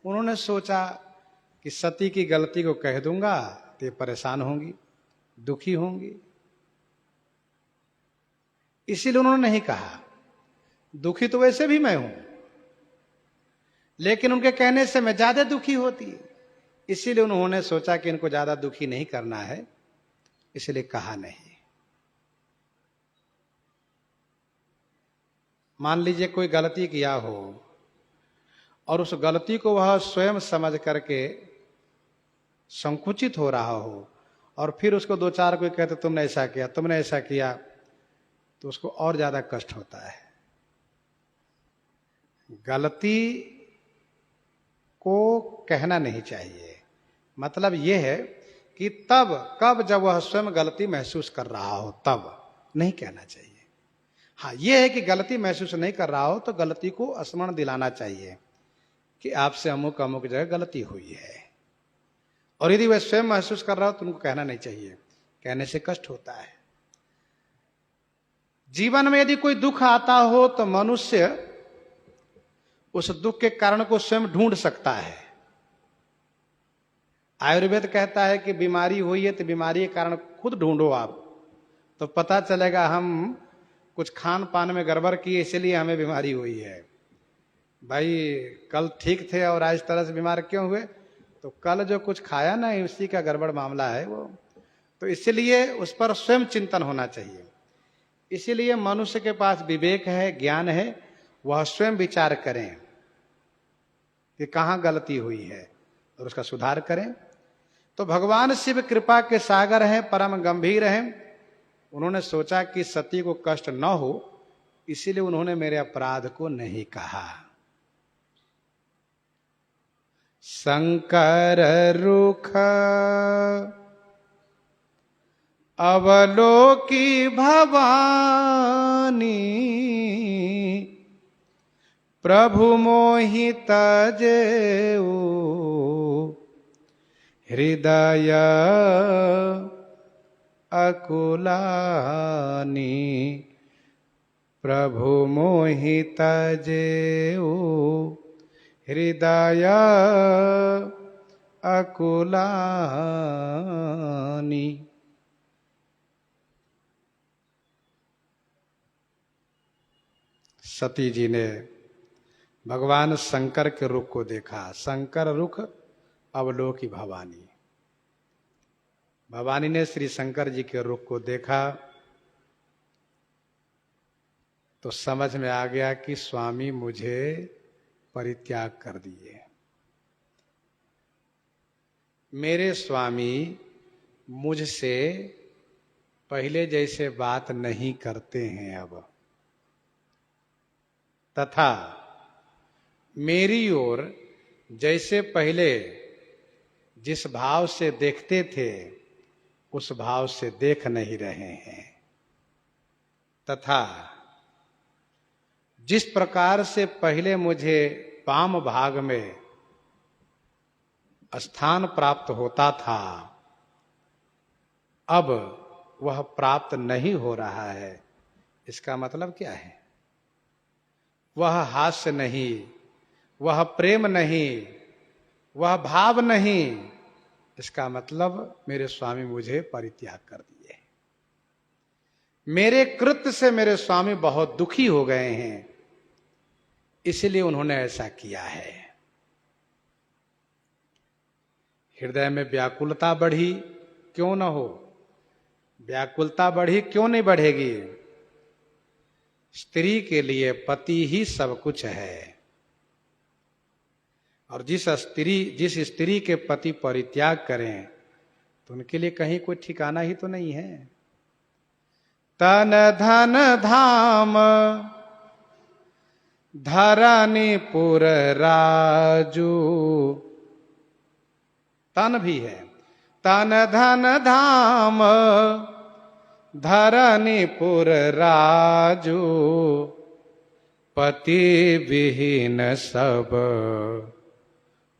उन्होंने सोचा कि सती की गलती को कह दूंगा तो ये परेशान होंगी, दुखी होंगी, इसीलिए उन्होंने नहीं कहा। दुखी तो वैसे भी मैं हूं, लेकिन उनके कहने से मैं ज्यादा दुखी होती, इसीलिए उन्होंने सोचा कि इनको ज्यादा दुखी नहीं करना है, इसलिए कहा नहीं। मान लीजिए कोई गलती किया हो और उस गलती को वह स्वयं समझ करके संकुचित हो रहा हो, और फिर उसको दो चार कोई कहते तुमने ऐसा किया, तुमने ऐसा किया, तो उसको और ज्यादा कष्ट होता है। गलती को कहना नहीं चाहिए। मतलब यह है कि तब कब जब वह स्वयं गलती महसूस कर रहा हो तब नहीं कहना चाहिए। हाँ, यह है कि गलती महसूस नहीं कर रहा हो तो गलती को स्मरण दिलाना चाहिए कि आपसे अमुक अमुक जगह गलती हुई है। और यदि वह स्वयं महसूस कर रहा हो तो उनको कहना नहीं चाहिए, कहने से कष्ट होता है। जीवन में यदि कोई दुख आता हो तो मनुष्य उस दुख के कारण को स्वयं ढूंढ सकता है। आयुर्वेद कहता है कि बीमारी हुई है तो बीमारी के कारण खुद ढूंढो आप, तो पता चलेगा हम कुछ खान पान में गड़बड़ किए इसलिए हमें बीमारी हुई है। भाई कल ठीक थे और आज तरह से बीमार क्यों हुए? तो कल जो कुछ खाया ना उसी का गड़बड़ मामला है वो। तो इसलिए उस पर स्वयं चिंतन होना चाहिए। इसीलिए मनुष्य के पास विवेक है, ज्ञान है, वह स्वयं विचार करें कि कहाँ गलती हुई है और उसका सुधार करें। तो भगवान शिव कृपा के सागर हैं, परम गंभीर हैं। उन्होंने सोचा कि सती को कष्ट न हो, इसीलिए उन्होंने मेरे अपराध को नहीं कहा। शंकर रुख अवलोकी भवानी, प्रभु मोहि तजेऊ हृदय अकुलानी। प्रभु मोहि तजेऊ हृदय अकुलानी। सती जी ने भगवान शंकर के रुख को देखा। शंकर रुख अवलोकी भवानी। भवानी ने श्री शंकर जी के रुख को देखा तो समझ में आ गया कि स्वामी मुझे परित्याग कर दिए। मेरे स्वामी मुझसे पहले जैसे बात नहीं करते हैं अब, तथा मेरी ओर जैसे पहले जिस भाव से देखते थे उस भाव से देख नहीं रहे हैं, तथा जिस प्रकार से पहले मुझे वाम भाग में स्थान प्राप्त होता था अब वह प्राप्त नहीं हो रहा है। इसका मतलब क्या है? वह हास्य नहीं, वह प्रेम नहीं, वह भाव नहीं। इसका मतलब मेरे स्वामी मुझे परित्याग कर दिए। मेरे कृत्य से मेरे स्वामी बहुत दुखी हो गए हैं, इसलिए उन्होंने ऐसा किया है। हृदय में व्याकुलता बढ़ी, क्यों न हो? व्याकुलता बढ़ी, क्यों नहीं बढ़ेगी? स्त्री के लिए पति ही सब कुछ है, और जिस स्त्री के पति परित्याग करें तो उनके लिए कहीं कोई ठिकाना ही तो नहीं है। तन धन धाम धरणीपुर राजू। तन भी है, तन धन धाम धरणीपुर राजू। पति विहीन सब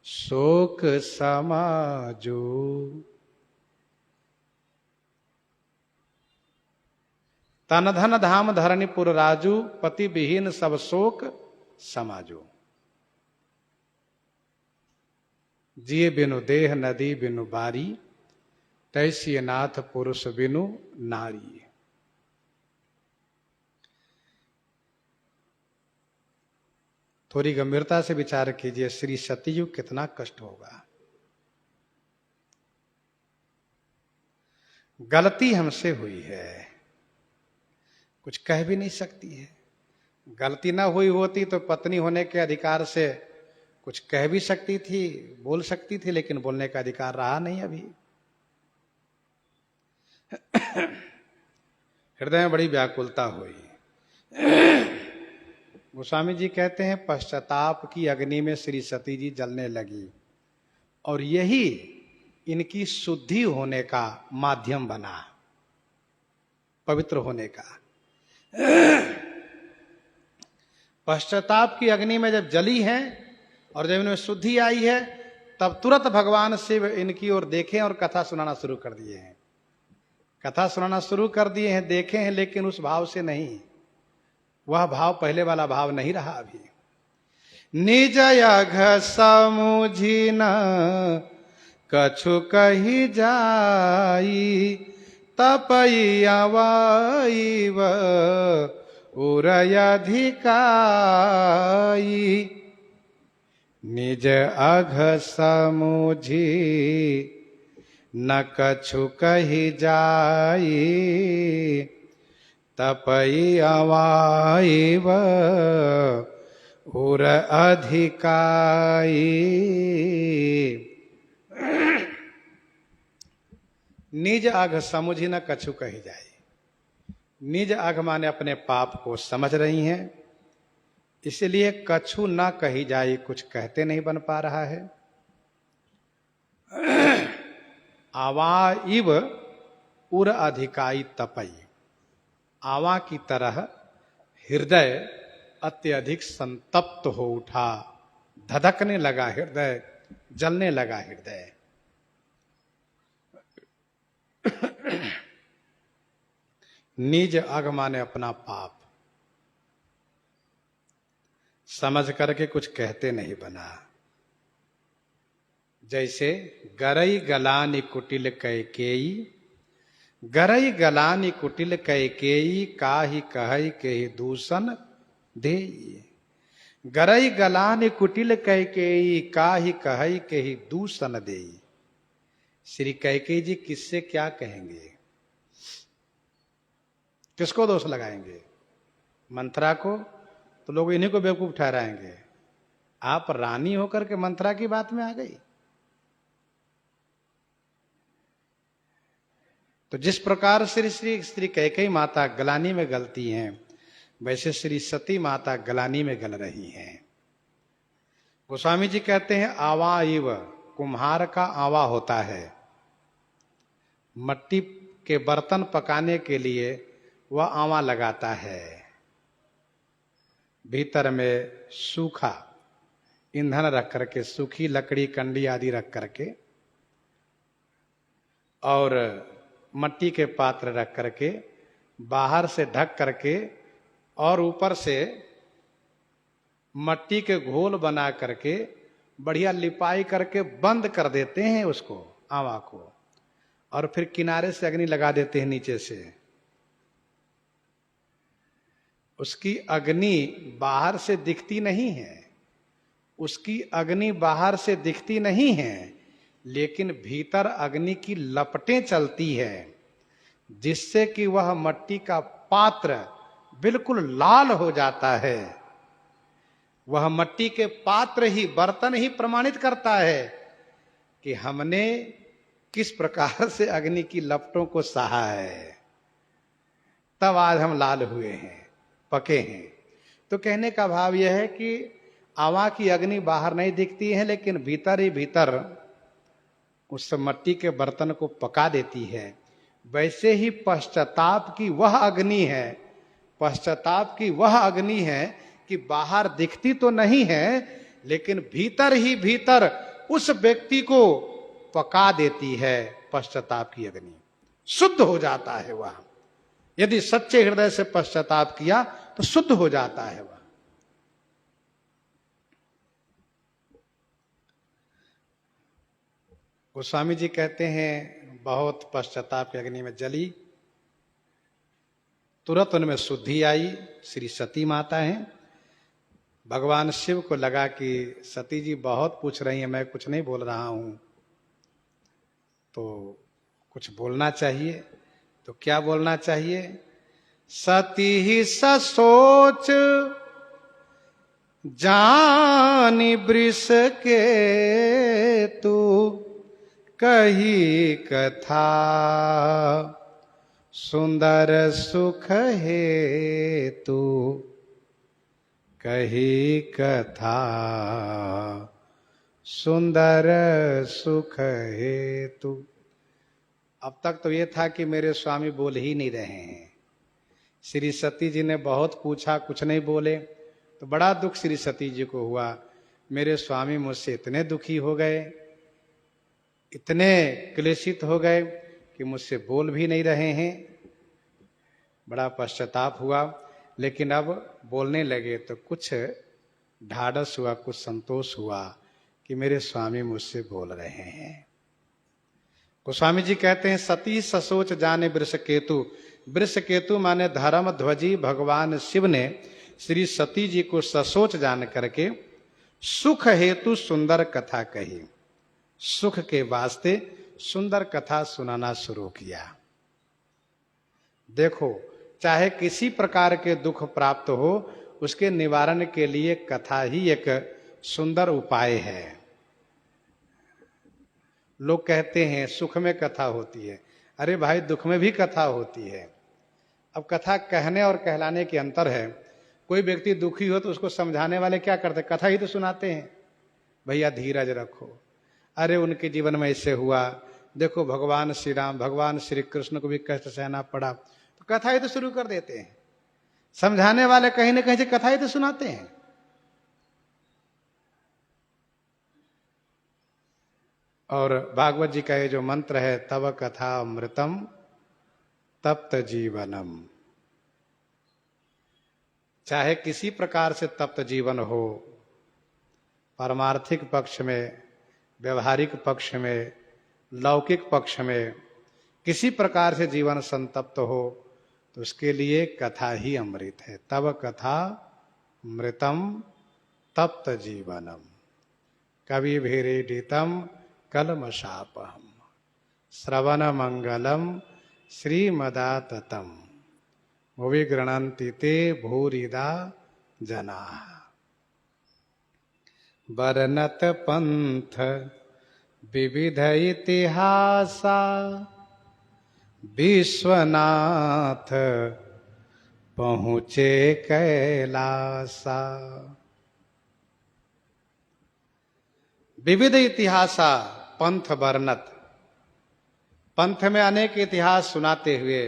शोक समाजू। तन धन धाम धरणीपुर राजू। पति विहीन सब शोक समाजू। जिए बिनु देह नदी बिनु बारी। तैसी नाथ पुरुष बिनु नारी। थोड़ी गंभीरता से विचार कीजिए, श्री सतयुग कितना कष्ट होगा। गलती हमसे हुई है, कुछ कह भी नहीं सकती है। गलती ना हुई होती तो पत्नी होने के अधिकार से कुछ कह भी सकती थी, बोल सकती थी, लेकिन बोलने का अधिकार रहा नहीं अभी। हृदय में बड़ी व्याकुलता हुई। गोस्वामी जी कहते हैं पश्चाताप की अग्नि में श्री सती जी जलने लगी, और यही इनकी शुद्धि होने का माध्यम बना, पवित्र होने का। पश्चाताप की अग्नि में जब जली है और जब इनमें शुद्धि आई है, तब तुरंत भगवान शिव इनकी ओर देखे और कथा सुनाना शुरू कर दिए हैं। कथा सुनाना शुरू कर दिए हैं, देखे हैं, लेकिन उस भाव से नहीं। वह भाव पहले वाला भाव नहीं रहा अभी। निज अघ समुझी न कछु कही जाई। तपई अवाईव उरय अधिकाई। निज अघ समुझी न कछु कही जाई। तपई अवाईव उर अधिकाई। निज अघ समुझी न कछु कही जाए। निज अघ माने अपने पाप को समझ रही हैं, इसलिए कछु न कही जाए, कुछ कहते नहीं बन पा रहा है। आवाइव उर अधिकाई तपई। आवा की तरह हृदय अत्यधिक संतप्त हो उठा, धधकने लगा हृदय, जलने लगा हृदय। निज अग माने अपना पाप, समझ करके कुछ कहते नहीं बना। जैसे गरई गलानी कुटिल कैकेयी, गरई गलानी कुटिल कैकेयी, काहि कहई केहि दूषण देई। गरई गलानी कुटिल कैकेयी, काहि कहई केहि दूषण देई। श्री कैकेयी जी किससे क्या कहेंगे, किसको दोष लगाएंगे? मंथरा को तो लोग इन्हीं को बेवकूफ ठहराएंगे। आप रानी होकर के मंथरा की बात में आ गई। तो जिस प्रकार श्री कैकेयी माता गलानी में गलती हैं, वैसे श्री सती माता गलानी में गल रही हैं। गोस्वामी जी कहते हैं आवा इव, कुम्हार का आवा होता है। मट्टी के बर्तन पकाने के लिए वह आवा लगाता है। भीतर में सूखा ईंधन रख करके, सूखी लकड़ी कंडी आदि रख करके, और मट्टी के पात्र रख करके, बाहर से ढक करके और ऊपर से मट्टी के घोल बना करके बढ़िया लिपाई करके बंद कर देते हैं उसको, आवा को, और फिर किनारे से अग्नि लगा देते हैं नीचे से। उसकी अग्नि बाहर से दिखती नहीं है, उसकी अग्नि बाहर से दिखती नहीं है, लेकिन भीतर अग्नि की लपटें चलती है, जिससे कि वह मट्टी का पात्र बिल्कुल लाल हो जाता है। वह मट्टी के पात्र ही, बर्तन ही प्रमाणित करता है कि हमने किस प्रकार से अग्नि की लपटों को सहा है, तब आज हम लाल हुए हैं, पके हैं। तो कहने का भाव यह है कि आवा की अग्नि बाहर नहीं दिखती है, लेकिन भीतर ही भीतर उस मट्टी के बर्तन को पका देती है। वैसे ही पश्चाताप की वह अग्नि है, पश्चाताप की वह अग्नि है कि बाहर दिखती तो नहीं है, लेकिन भीतर ही भीतर उस व्यक्ति को पका देती है। पश्चाताप की अग्नि शुद्ध हो जाता है वह। यदि सच्चे हृदय से पश्चाताप किया तो शुद्ध हो जाता है वह। गोस्वामी जी कहते हैं बहुत पश्चाताप की अग्नि में जली, तुरंत उनमें शुद्धि आई। श्री सती माता हैं। भगवान शिव को लगा कि सती जी बहुत पूछ रही हैं, मैं कुछ नहीं बोल रहा हूं, तो कुछ बोलना चाहिए। तो क्या बोलना चाहिए? सती ही ससोच जानी वृष के तू, कही कथा सुंदर सुख है तू, कही कथा सुंदर सुख है तू। अब तक तो ये था कि मेरे स्वामी बोल ही नहीं रहे हैं। श्री सती जी ने बहुत पूछा, कुछ नहीं बोले, तो बड़ा दुख श्री सती जी को हुआ। मेरे स्वामी मुझसे इतने दुखी हो गए, इतने क्लेशित हो गए कि मुझसे बोल भी नहीं रहे हैं। बड़ा पश्चाताप हुआ, लेकिन अब बोलने लगे तो कुछ ढाढ़स हुआ, कुछ संतोष हुआ कि मेरे स्वामी मुझसे बोल रहे हैं। गोस्वामी जी कहते हैं सती ससोच जाने वृषकेतु। वृषकेतु माने धर्म ध्वजी भगवान शिव ने श्री सती जी को ससोच जान करके सुख हेतु सुंदर कथा कही। सुख के वास्ते सुंदर कथा सुनाना शुरू किया। देखो, चाहे किसी प्रकार के दुख प्राप्त हो, उसके निवारण के लिए कथा ही एक सुंदर उपाय है। लोग कहते हैं सुख में कथा होती है। अरे भाई, दुख में भी कथा होती है। अब कथा कहने और कहलाने के अंतर है। कोई व्यक्ति दुखी हो तो उसको समझाने वाले क्या करते? कथा ही तो सुनाते हैं। भैया धीरज रखो, अरे उनके जीवन में ऐसे हुआ, देखो भगवान श्री राम, भगवान श्री कृष्ण को भी कष्ट सहना पड़ा, तो कथा ही तो शुरू कर देते हैं। समझाने वाले कहीं न कहीं से कथा ही तो सुनाते हैं। और भागवत जी का ये जो मंत्र है, तव कथा अमृतम तप्त जीवनम, चाहे किसी प्रकार से तप्त जीवन हो, पारमार्थिक पक्ष में, व्यवहारिक पक्ष में, लौकिक पक्ष में, किसी प्रकार से जीवन संतप्त हो तो उसके लिए कथा ही अमृत है। तब कथा मृतम तप्त जीवनम कवि भीरीडितम कलमशापहम श्रवण मंगलम श्रीमदाततम भुवि गृणन्ति ते भूरिदा जना। वर्णत पंथ विविध इतिहासा विश्वनाथ पहुँचे कैलासा। विविध इतिहासा पंथ वर्णत, पंथ में अनेक इतिहास सुनाते हुए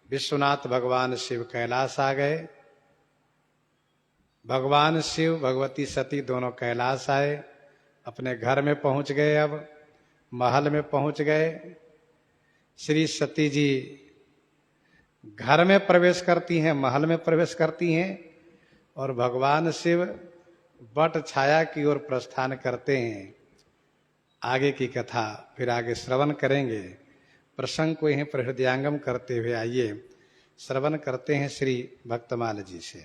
विश्वनाथ भगवान शिव कैलाश आ गए। भगवान शिव भगवती सती दोनों कैलाश आए, अपने घर में पहुंच गए, अब महल में पहुंच गए। श्री सती जी घर में प्रवेश करती हैं, महल में प्रवेश करती हैं, और भगवान शिव बट छाया की ओर प्रस्थान करते हैं। आगे की कथा फिर आगे श्रवण करेंगे। प्रसंग को यहीं पर हृदयांगम करते हुए आइए श्रवण करते हैं श्री भक्तमाल जी से।